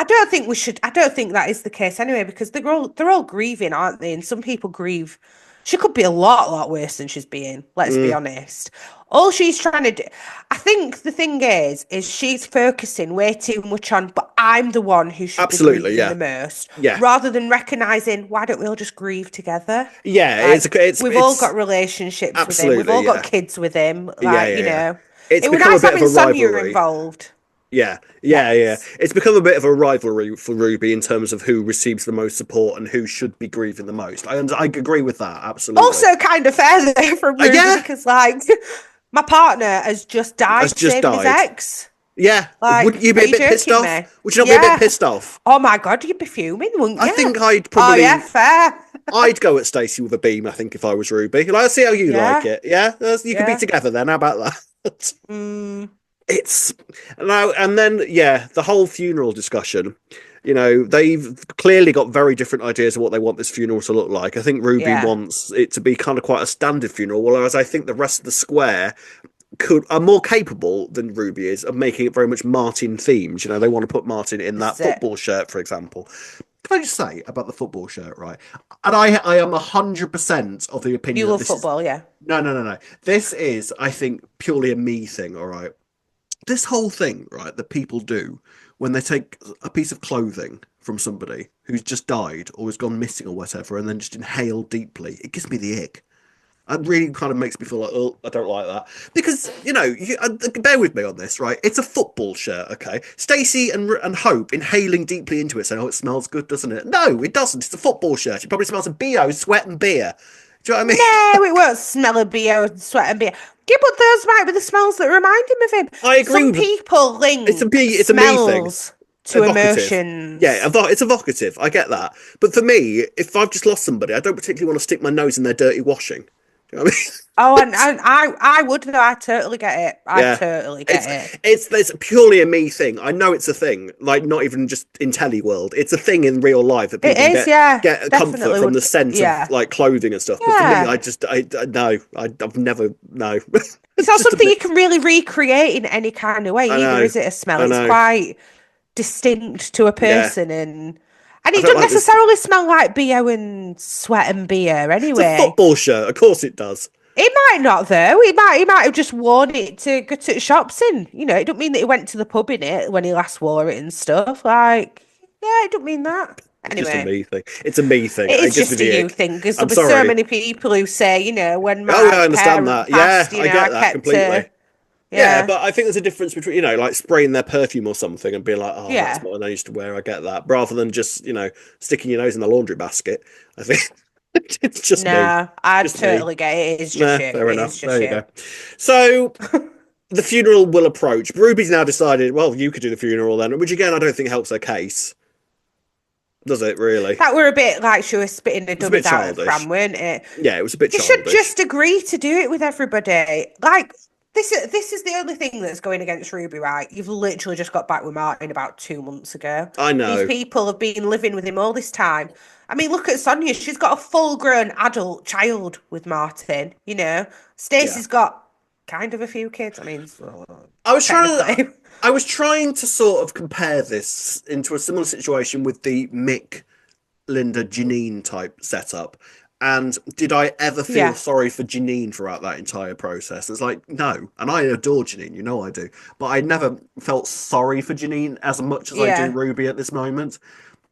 I don't think that is the case anyway, because they're all grieving, aren't they? And some people grieve. She could be a lot worse than she's being, let's be honest. All she's trying to do, I think the thing is she's focusing way too much on, but I'm the one who should be grieving the most. Yeah. Rather than recognising, why don't we all just grieve together? Yeah, like, we've all got relationships with him. We've all got kids with him. Like, you know. It would be nice having Sonia involved. Yeah. It's become a bit of a rivalry for Ruby in terms of who receives the most support and who should be grieving the most. I agree with that, absolutely. Also kind of fair though from Ruby because, like, my partner has just died, his ex. Yeah. Like, wouldn't you be a bit pissed off? Would you not be a bit pissed off? Oh my God, you'd be fuming, wouldn't you? I think I'd probably... Oh yeah, fair. I'd go at Stacey with a beam, I think, if I was Ruby. Like, let's see how you like it. Yeah? You could be together then. How about that? It's now and then, the whole funeral discussion. You know, they've clearly got very different ideas of what they want this funeral to look like. I think Ruby wants it to be kind of quite a standard funeral, whereas I think the rest of the square are more capable than Ruby is of making it very much Martin themed. You know, they want to put Martin in that football shirt, for example. Can I just say about the football shirt, right? And I am 100% of the opinion. You love football, yeah? No. This is, I think, purely a me thing. All right. This whole thing, right, that people do when they take a piece of clothing from somebody who's just died or has gone missing or whatever, and then just inhale deeply, it gives me the ick. It really kind of makes me feel like, oh, I don't like that. Because, bear with me on this, right? It's a football shirt, okay? Stacey and Hope inhaling deeply into it, saying, oh, it smells good, doesn't it? No, it doesn't. It's a football shirt. It probably smells of BO, sweat and beer. Do you know what I mean? No, it won't smell of BO and sweat and beer. Yeah, but those might be the smells that remind him of him. I agree. Some people link it's a me thing. To emotions. Yeah, it's evocative. I get that. But for me, if I've just lost somebody, I don't particularly want to stick my nose in their dirty washing. Do you know what I mean? Oh, and I would though. I totally get it. Totally get it. It's purely a me thing. I know it's a thing. Like not even just in telly world. It's a thing in real life that people get comfort from the scent of like clothing and stuff. But for me, I've never no. It's not something you can really recreate in any kind of way either, is it? A smell. It's quite distinct to a person and it doesn't necessarily smell like BO and sweat and beer anyway. It's a football shirt, of course it does. It might not though. He might have just worn it to go to the shops in. You know, it don't mean that he went to the pub in it when he last wore it and stuff. Like, yeah, it don't mean that. Anyway, it's just a me thing. It's a me thing. It's just a you thing because there's so many people who say, when my I understand that. Passed, I get that completely. Yeah, but I think there's a difference between, like spraying their perfume or something and being like, oh, that's what I used to wear. I get that. Rather than just, sticking your nose in the laundry basket. I think it's just me. I totally get it. It's just you. Fair enough. There you go. So the funeral will approach. Ruby's now decided, well, you could do the funeral then, which again, I don't think helps her case. Does it really? That were a bit like she was spitting a dummy out of Fran, weren't it? Yeah, it was a bit childish. You should just agree to do it with everybody. Like, this is the only thing that's going against Ruby, right? You've literally just got back with Martin about 2 months ago. I know. These people have been living with him all this time. I mean, look at Sonia. She's got a full-grown adult child with Martin, Stacey's got kind of a few kids. I mean, I was trying to sort of compare this into a similar situation with the Mick, Linda, Janine type setup. And did I ever feel sorry for Janine throughout that entire process? It's like, no. And I adore Janine, I do. But I never felt sorry for Janine as much as I do Ruby at this moment.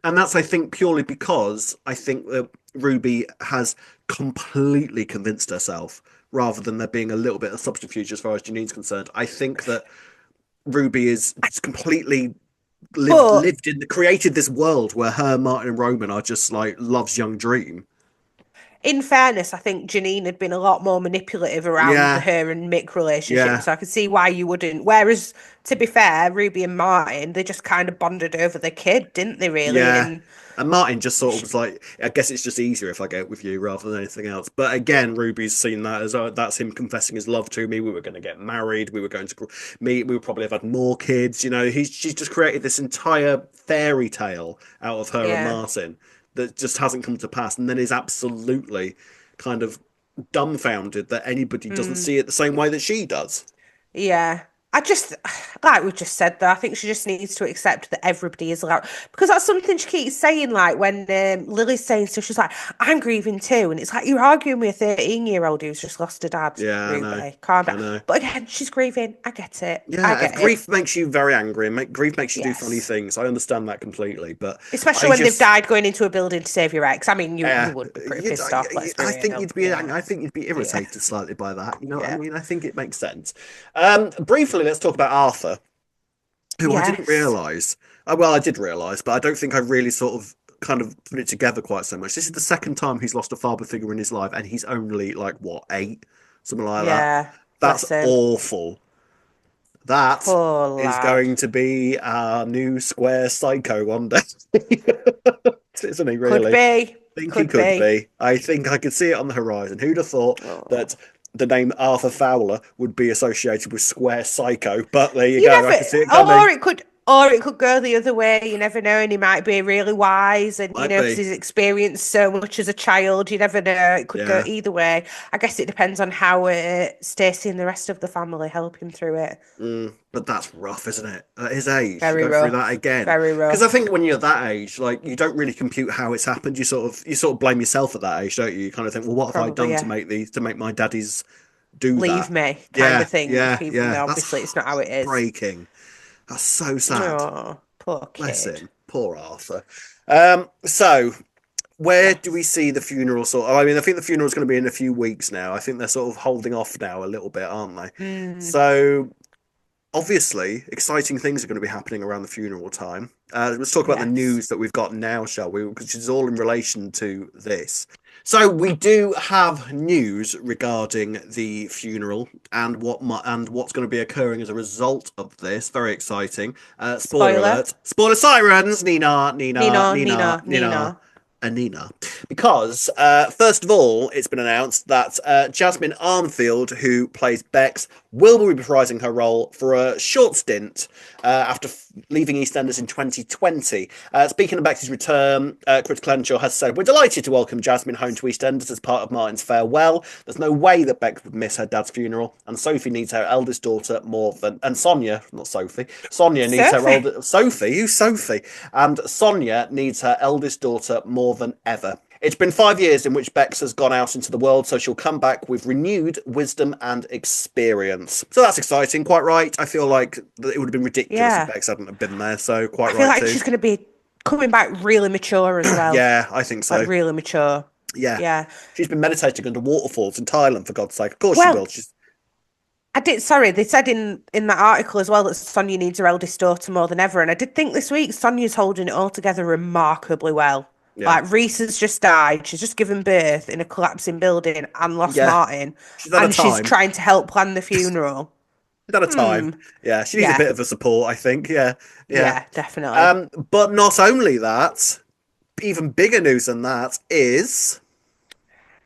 And that's, I think, purely because I think that Ruby has completely convinced herself rather than there being a little bit of subterfuge as far as Janine's concerned. I think that Ruby is completely created this world where her, Martin and Roman are just like love's young dream. In fairness, I think Janine had been a lot more manipulative around her and Mick relationship, so I could see why you wouldn't. Whereas, to be fair, Ruby and Martin, they just kind of bonded over the kid, didn't they, really? Yeah. And Martin just sort of was like, I guess it's just easier if I go with you rather than anything else. But again, Ruby's seen that as, that's him confessing his love to me. We were going to get married. We were going to meet. We would probably have had more kids. She's just created this entire fairy tale out of her and Martin that just hasn't come to pass, and then is absolutely kind of dumbfounded that anybody doesn't see it the same way that she does. Yeah. I just, like we just said though, I think she just needs to accept that everybody is allowed, because that's something she keeps saying, like when Lily's saying stuff, she's like, I'm grieving too, and it's like, you're arguing with a 13-year-old who's just lost a dad. Yeah, Ruby. I know. Calm down. But again, she's grieving. I get it. Yeah, grief makes you very angry, and grief makes you do funny things. I understand that completely, but especially when they've died going into a building to save your ex. I mean, you would be pretty pissed off. I think you'd be irritated slightly by that. You know what I mean? I think it makes sense. Briefly, let's talk about Arthur, who I didn't realise. Well, I did realise, but I don't think I really sort of kind of put it together quite so much. This is the second time he's lost a father figure in his life, and he's only like, what, 8? Something like that. That's awful. That is going to be our new square psycho one day. Isn't he, really? Could be. I think he could be. I think I could see it on the horizon. Who'd have thought that the name Arthur Fowler would be associated with square psycho? But there you go. I can see it coming. Or it could go the other way. You never know, and he might be really wise, and because he's experienced so much as a child, you never know. It could go either way. I guess it depends on how Stacey and the rest of the family help him through it. But that's rough, isn't it? At his age, very go rough. Through that again. Very rough. Because I think when you're that age, like you don't really compute how it's happened. You sort of blame yourself at that age, don't you? You kind of think, well, what have I done to make my daddies do leave that? Me kind of thing. Yeah. Obviously, it's not how it is. Breaking. That's so sad. Oh, poor kid. Bless him. Poor Arthur. So where do we see the funeral I mean, I think the funeral is going to be in a few weeks now. I think they're sort of holding off now a little bit, aren't they? So obviously, exciting things are going to be happening around the funeral time. Let's talk about the news that we've got now, shall we? Because it's all in relation to this. So we do have news regarding the funeral and what's going to be occurring as a result of this. Very exciting. Spoiler alert. Spoiler sirens. Nina. And Nina, because first of all, it's been announced that Jasmine Armfield, who plays Bex, will be reprising her role for a short stint after leaving EastEnders in 2020. Speaking of Bex's return, Chris Clenshaw has said, "We're delighted to welcome Jasmine home to EastEnders as part of Martin's farewell. There's no way that Bex would miss her dad's funeral, and Sophie needs her eldest daughter more than..." And Sonia, not Sophie. Sonia needs her older... Sophie? Who's Sophie? And Sonia needs her eldest daughter more than ever. It's been 5 years in which Bex has gone out into the world, so she'll come back with renewed wisdom and experience. So that's exciting, quite right. I feel like it would have been ridiculous if Bex hadn't been there, so quite right too. I feel like she's going to be coming back really mature as well. Yeah, I think so. Like really mature. Yeah. She's been meditating under waterfalls in Thailand, for God's sake. Of course she will. They said in that article as well that Sonia needs her eldest daughter more than ever, and I did think this week Sonia's holding it all together remarkably well. Yeah. Like, Reese has just died. She's just given birth in a collapsing building and lost Martin. She's trying to help plan the funeral. She's at a time. Yeah, she needs a bit of a support, I think. Yeah, definitely. But not only that, even bigger news than that is...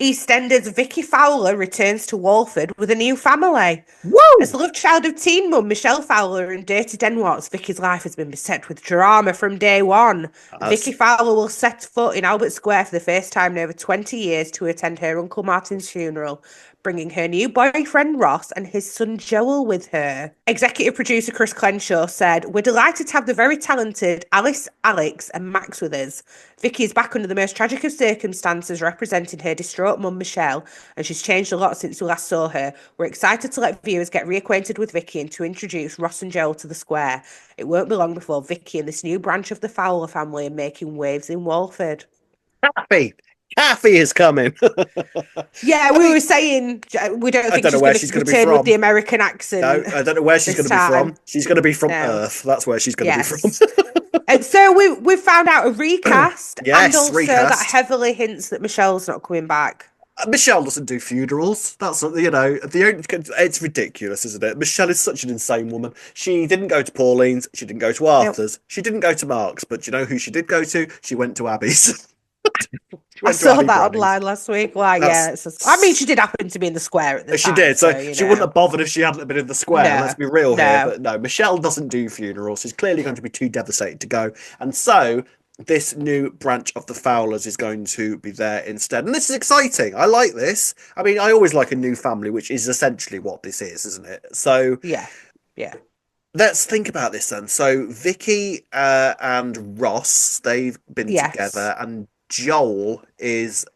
EastEnders Vicky Fowler returns to Walford with a new family. Woo! As the love child of teen mum Michelle Fowler and Dirty Denwatts, Vicky's life has been beset with drama from day one. Vicky Fowler will set foot in Albert Square for the first time in over 20 years to attend her Uncle Martin's funeral, bringing her new boyfriend Ross and his son Joel with her. Executive producer Chris Clenshaw said, "We're delighted to have the very talented Alice, Alex and Max with us. Vicky is back under the most tragic of circumstances representing her distraught mum Michelle, and she's changed a lot since we last saw her. We're excited to let viewers get reacquainted with Vicky and to introduce Ross and Joel to the square. It won't be long before Vicky and this new branch of the Fowler family are making waves in Walford." Kathy is coming. Yeah, we were saying we don't think she's going to return with the American accent. No, I don't know where she's going to be from. She's going to be from Earth. That's where she's going to be from. And so we found out a recast, and also that heavily hints that Michelle's not coming back. Michelle doesn't do funerals. That's, it's ridiculous, isn't it? Michelle is such an insane woman. She didn't go to Pauline's. She didn't go to Arthur's. Yep. She didn't go to Mark's. But you know who she did go to? She went to Abby's. I saw that online last week. Like, I mean, she did happen to be in the square at the time. She did, so she wouldn't have bothered if she hadn't been in the square. No, let's be real here. But no, Michelle doesn't do funerals. She's clearly going to be too devastated to go. And so this new branch of the Fowlers is going to be there instead. And this is exciting. I like this. I mean, I always like a new family, which is essentially what this is, isn't it? So yeah. Let's think about this then. So Vicky and Ross, they've been together, and Joel is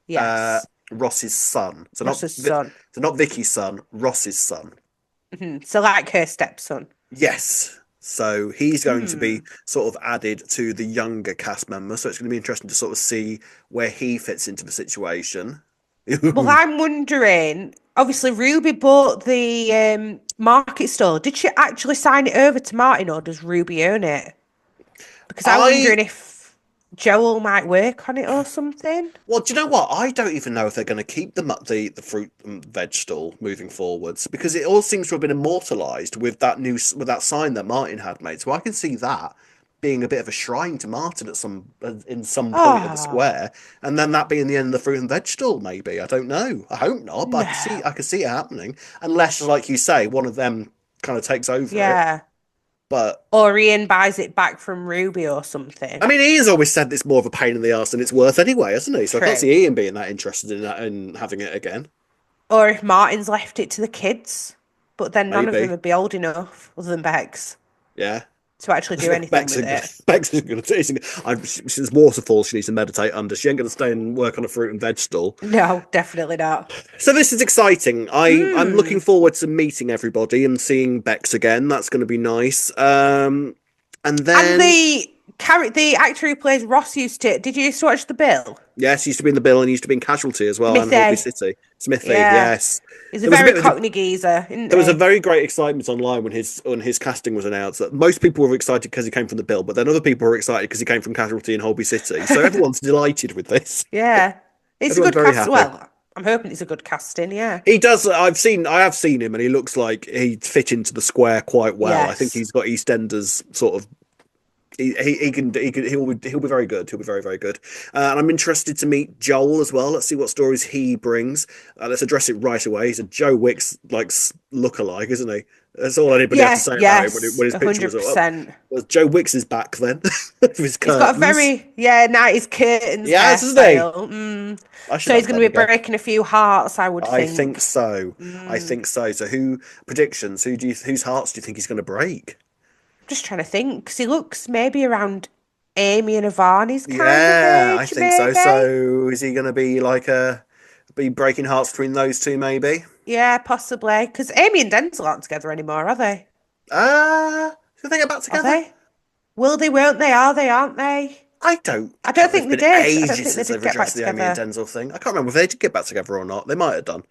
Ross's son. So not Vicky's son, Ross's son. Mm-hmm. So like her stepson. Yes. So he's going to be sort of added to the younger cast member. So it's going to be interesting to sort of see where he fits into the situation. Well, I'm wondering, obviously Ruby bought the market stall. Did she actually sign it over to Martin, or does Ruby own it? Because I'm wondering if Joel might work on it or something. Well, do you know what? I don't even know if they're going to keep the fruit and veg stall moving forwards, because it all seems to have been immortalised with that sign that Martin had made. So I can see that being a bit of a shrine to Martin in some point of the square, and then that being the end of the fruit and veg stall. Maybe, I don't know. I hope not, but I can see it happening, unless, like you say, one of them kind of takes over. Yeah. Or Ian buys it back from Ruby or something. I mean, Ian's always said it's more of a pain in the arse than it's worth anyway, hasn't he? So I can't see Ian being that interested in that and having it again. Or if Martin's left it to the kids, but then none of them would be old enough, other than Bex. Yeah. To actually do anything with it. Bex is going to. She's waterfall. She needs to meditate under. She ain't going to stay and work on a fruit and veg stall. No, definitely not. So this is exciting. I'm looking forward to meeting everybody and seeing Bex again. That's going to be nice. And then the the actor who plays Ross did you used to watch The Bill? Yes, he used to be in The Bill and he used to be in Casualty as well, and Holby Smithy. City. Smithy, Yeah. yes. He's a There was a very bit of cockney geezer, isn't there was a he? very great excitement online when his casting was announced. That most people were excited because he came from The Bill, but then other people were excited because he came from Casualty and Holby City. So everyone's delighted with this. Yeah. It's a Everyone's good very cast. happy. Well, I'm hoping it's a good casting, yeah. He does. I have seen him, and he looks like he fit into the square quite well. I think Yes. he's got EastEnders sort of. He'll be very good. He'll be very, very good. And I'm interested to meet Joel as well. Let's see what stories he brings. Let's address it right away. He's a Joe Wicks like lookalike, isn't he? That's all anybody had to say about him Yes, when his picture was up. 100%. Well, Joe Wicks is back then with his He's got a curtains. very, 90s curtains Yes, isn't he? hairstyle. I should So he's have going them to be again. breaking a few hearts, I would I think. think so. I think so. So who predictions? Whose hearts do you think he's going to break? Just trying to think, because he looks maybe around Amy and Ivani's kind of Yeah, I age, think so. maybe. So is he going to be be breaking hearts between those two? Maybe. Yeah, possibly. Because Amy and Denzel aren't together anymore, are they? Do they get back Are together? they? Will they, won't they? Are they, aren't they? I don't. I don't think It's they been did. I don't ages think they since did they've get back addressed the Amy and together. Denzel thing. I can't remember if they did get back together or not. They might have done.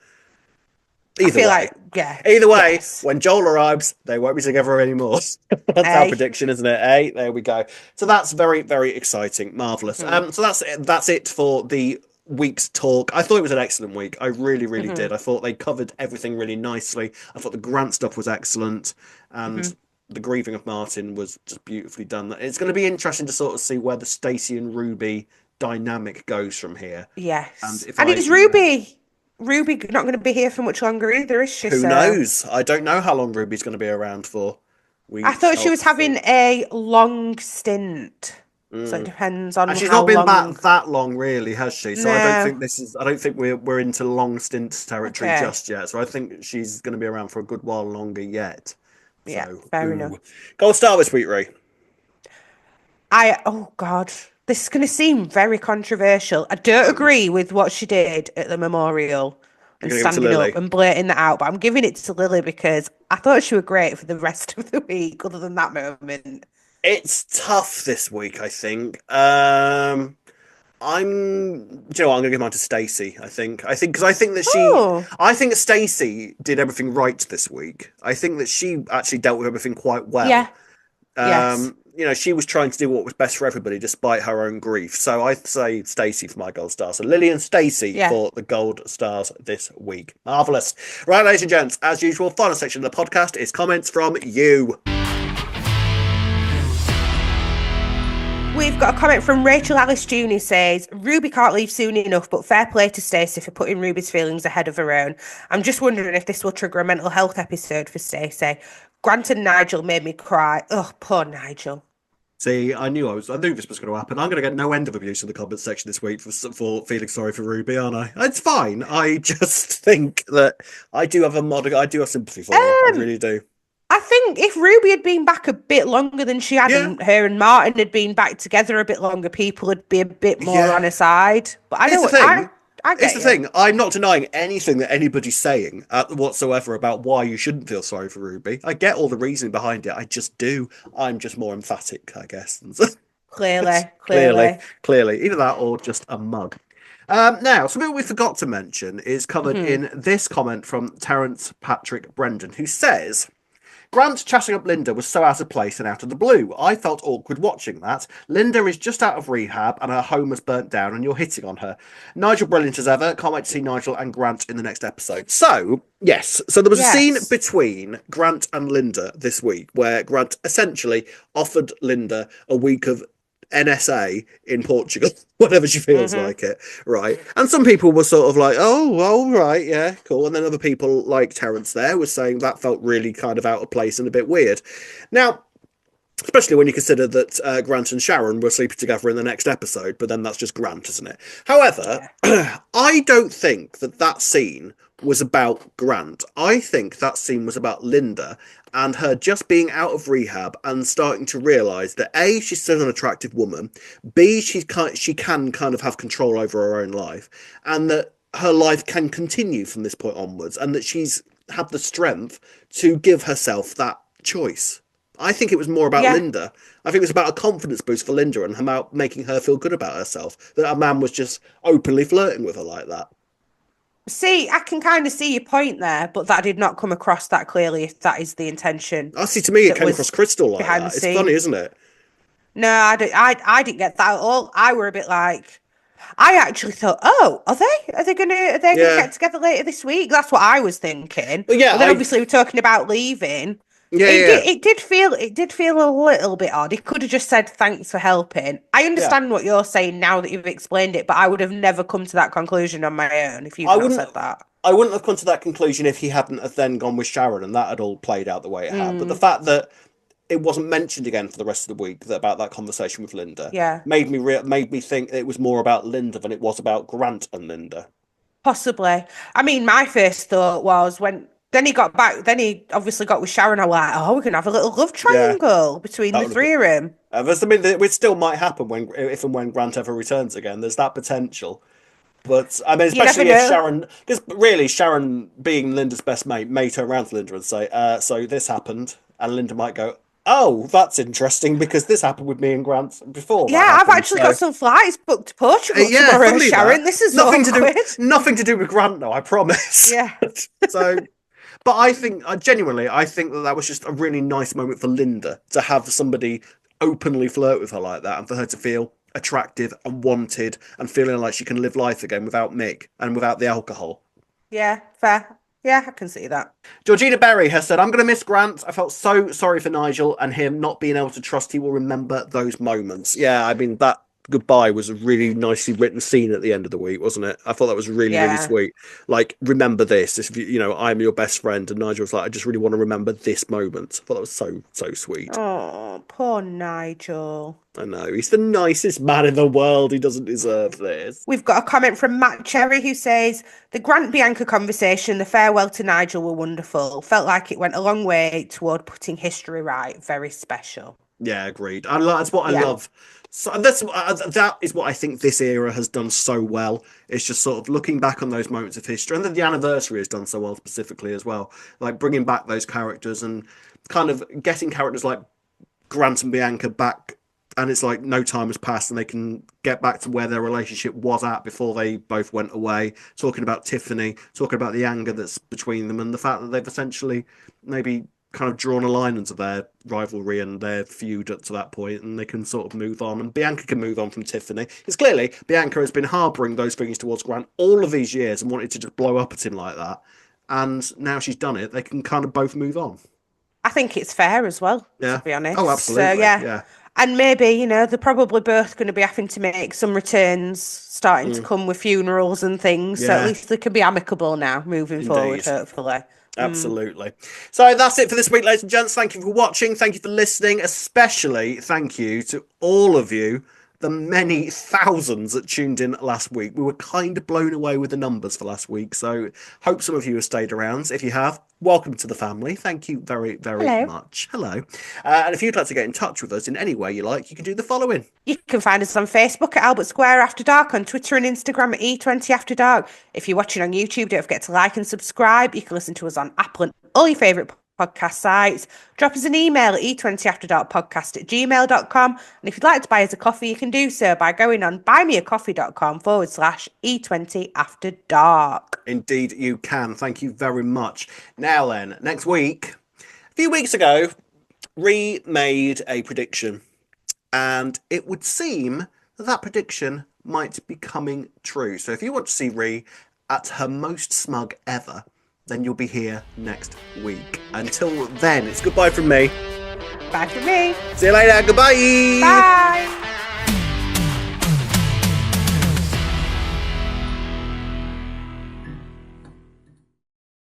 I Either feel way. like, yeah. Either way, Yes. when Joel arrives, they won't be together anymore. That's our prediction, isn't it? Hey, there we go. So that's very, very exciting, marvelous. So that's it for the week's talk. I thought it was an excellent week. I really, really did. I thought they covered everything really nicely. I thought the Grant stuff was excellent, and the grieving of Martin was just beautifully done. It's going to be interesting to sort of see where the Stacey and Ruby dynamic goes from here. Yes. And And is Ruby not going to be here for much longer either, is she? who knows? I don't know how long Ruby's going to be around for. I thought she was having a long stint. So it depends on and she's how not been long. back that long, really, has she? So I don't No. think this is. I don't think we're into long stint territory Okay. just yet. So I think she's going to be around for a good while longer yet. Yeah, So, fair enough. Gold star this week, Ray. Oh God, this is going to seem very controversial. I don't agree with what she did at the memorial and You're gonna give it to standing Lily? up and blurting that out, but I'm giving it to Lily because I thought she was great for the rest of the week, other than that moment. It's tough this week, I think. Do you know what? I'm going to give mine to Stacey. I think because I think that Oh, I think that Stacey did everything right this week. I think that she actually dealt with everything quite well. yeah, yes. She was trying to do what was best for everybody despite her own grief. So I say Stacey for my gold star. So Lily and Stacey Yeah. for the gold stars this week. Marvelous. Right, ladies and gents, as usual, final section of the podcast is comments from you. We've got a comment from Rachel Alice Jr. says, Ruby can't leave soon enough, but fair play to Stacey for putting Ruby's feelings ahead of her own. I'm just wondering if this will trigger a mental health episode for Stacey. Grant and Nigel made me cry. Oh, poor Nigel. See, I knew this was going to happen. I'm going to get no end of abuse in the comments section this week for feeling sorry for Ruby, aren't I? It's fine. I just think that I do have sympathy for her. I really do. I think if Ruby had been back a bit longer than she had, and her and Martin had been back together a bit longer, people would be a bit more on her side. But I know what I get. It's the thing. I'm not denying anything that anybody's saying whatsoever about why you shouldn't feel sorry for Ruby. I get all the reasoning behind it. I just do. I'm just more emphatic, I guess. Clearly. Either that or just a mug. Now, something we forgot to mention is covered in this comment from Terence Patrick Brendan, who says, Grant chatting up Linda was so out of place and out of the blue. I felt awkward watching that. Linda is just out of rehab and her home was burnt down and you're hitting on her. Nigel, brilliant as ever. Can't wait to see Nigel and Grant in the next episode. So, yes. So there was a scene between Grant and Linda this week where Grant essentially offered Linda a week of NSA in Portugal, whenever she feels like it, right? And some people were sort of like, oh, right, yeah, cool. And then other people, like Terence there, was saying that felt really kind of out of place and a bit weird. Now, especially when you consider that Grant and Sharon were sleeping together in the next episode, but then that's just Grant, isn't it? However, I don't think that scene was about Grant. I think that scene was about Linda and her just being out of rehab and starting to realise that A, she's still an attractive woman, B, she can kind of have control over her own life, and that her life can continue from this point onwards, and that she's had the strength to give herself that choice. I think it was more about Linda. I think it was about a confidence boost for Linda and about making her feel good about herself, that a man was just openly flirting with her like that. See, I can kind of see your point there, but that did not come across that clearly if that is the intention. I see, to me, it came across crystal like that. It's funny, isn't it? No, I didn't get that at all. I were a bit like, I actually thought, oh, are they gonna get together later this week? That's what I was thinking. But yeah, then obviously we're talking about leaving. Yeah, it did feel a little bit odd. He could have just said thanks for helping. I understand what you're saying now that you've explained it, but I would have never come to that conclusion on my own if you'd not said that. I wouldn't have come to that conclusion if he hadn't have then gone with Sharon and that had all played out the way it had. But the fact that it wasn't mentioned again for the rest of the week about that conversation with Linda, made me think it was more about Linda than it was about Grant and Linda. Possibly. I mean, my first thought was when. Then he got back. Then he obviously got with Sharon. I was like, "Oh, we're gonna have a little love triangle between the three of them." I mean, it still might happen if and when Grant ever returns again. There's that potential, but I mean, especially if Sharon, because really Sharon, being Linda's best mate, may turn around to Linda and say, "So this happened," and Linda might go, "Oh, that's interesting because this happened with me and Grant before." Yeah, I've actually got some flights booked to Portugal tomorrow, Sharon. This is nothing to do with Grant, though. I promise. Yeah. So. But I think, genuinely, that was just a really nice moment for Linda to have somebody openly flirt with her like that and for her to feel attractive and wanted and feeling like she can live life again without Mick and without the alcohol. Yeah, fair. Yeah, I can see that. Georgina Berry has said, I'm going to miss Grant. I felt so sorry for Nigel and him not being able to trust he will remember those moments. Yeah, I mean, that goodbye was a really nicely written scene at the end of the week, wasn't it? I thought that was really, really sweet. Like, remember this. If I'm your best friend. And Nigel was like, I just really want to remember this moment. I thought that was so sweet. Oh, poor Nigel. I know. He's the nicest man in the world. He doesn't deserve this. We've got a comment from Matt Cherry who says, the Grant Bianca conversation, the farewell to Nigel were wonderful. Felt like it went a long way toward putting history right. Very special. Yeah, agreed. That's what I love. So that is what I think this era has done so well. It's just sort of looking back on those moments of history, and then the anniversary has done so well specifically as well. Like bringing back those characters and kind of getting characters like Grant and Bianca back, and it's like no time has passed, and they can get back to where their relationship was at before they both went away. Talking about Tiffany, talking about the anger that's between them, and the fact that they've essentially maybe kind of drawn a line into their rivalry and their feud up to that point, and they can sort of move on, and Bianca can move on from Tiffany, because clearly Bianca has been harbouring those feelings towards Grant all of these years and wanted to just blow up at him like that, and now she's done it. They can kind of both move on. I think it's fair as well, to be honest. Oh, absolutely. So, yeah. And maybe, they're probably both going to be having to make some returns, starting to come with funerals and things, so at least they can be amicable now, moving forward, hopefully. Absolutely. So that's it for this week, ladies and gents. Thank you for watching. Thank you for listening. Especially thank you to all of you, the many thousands that tuned in last week. We were kind of blown away with the numbers for last week. So hope some of you have stayed around. If you have, welcome to the family. Thank you very, very much. Hello. And if you'd like to get in touch with us in any way you like, you can do the following. You can find us on Facebook at Albert Square After Dark, on Twitter and Instagram at E20 After Dark. If you're watching on YouTube, don't forget to like and subscribe. You can listen to us on Apple and all your favourite podcast sites. Drop us an email at e20afterdarkpodcast@gmail.com. And if you'd like to buy us a coffee, you can do so by going on buymeacoffee.com/E20 After Dark. Indeed, you can. Thank you very much. Now then, next week, a few weeks ago, Ree made a prediction, and it would seem that prediction might be coming true. So if you want to see Ree at her most smug ever, then you'll be here next week. Until then, it's goodbye from me. Bye from me. See you later. Goodbye. Bye.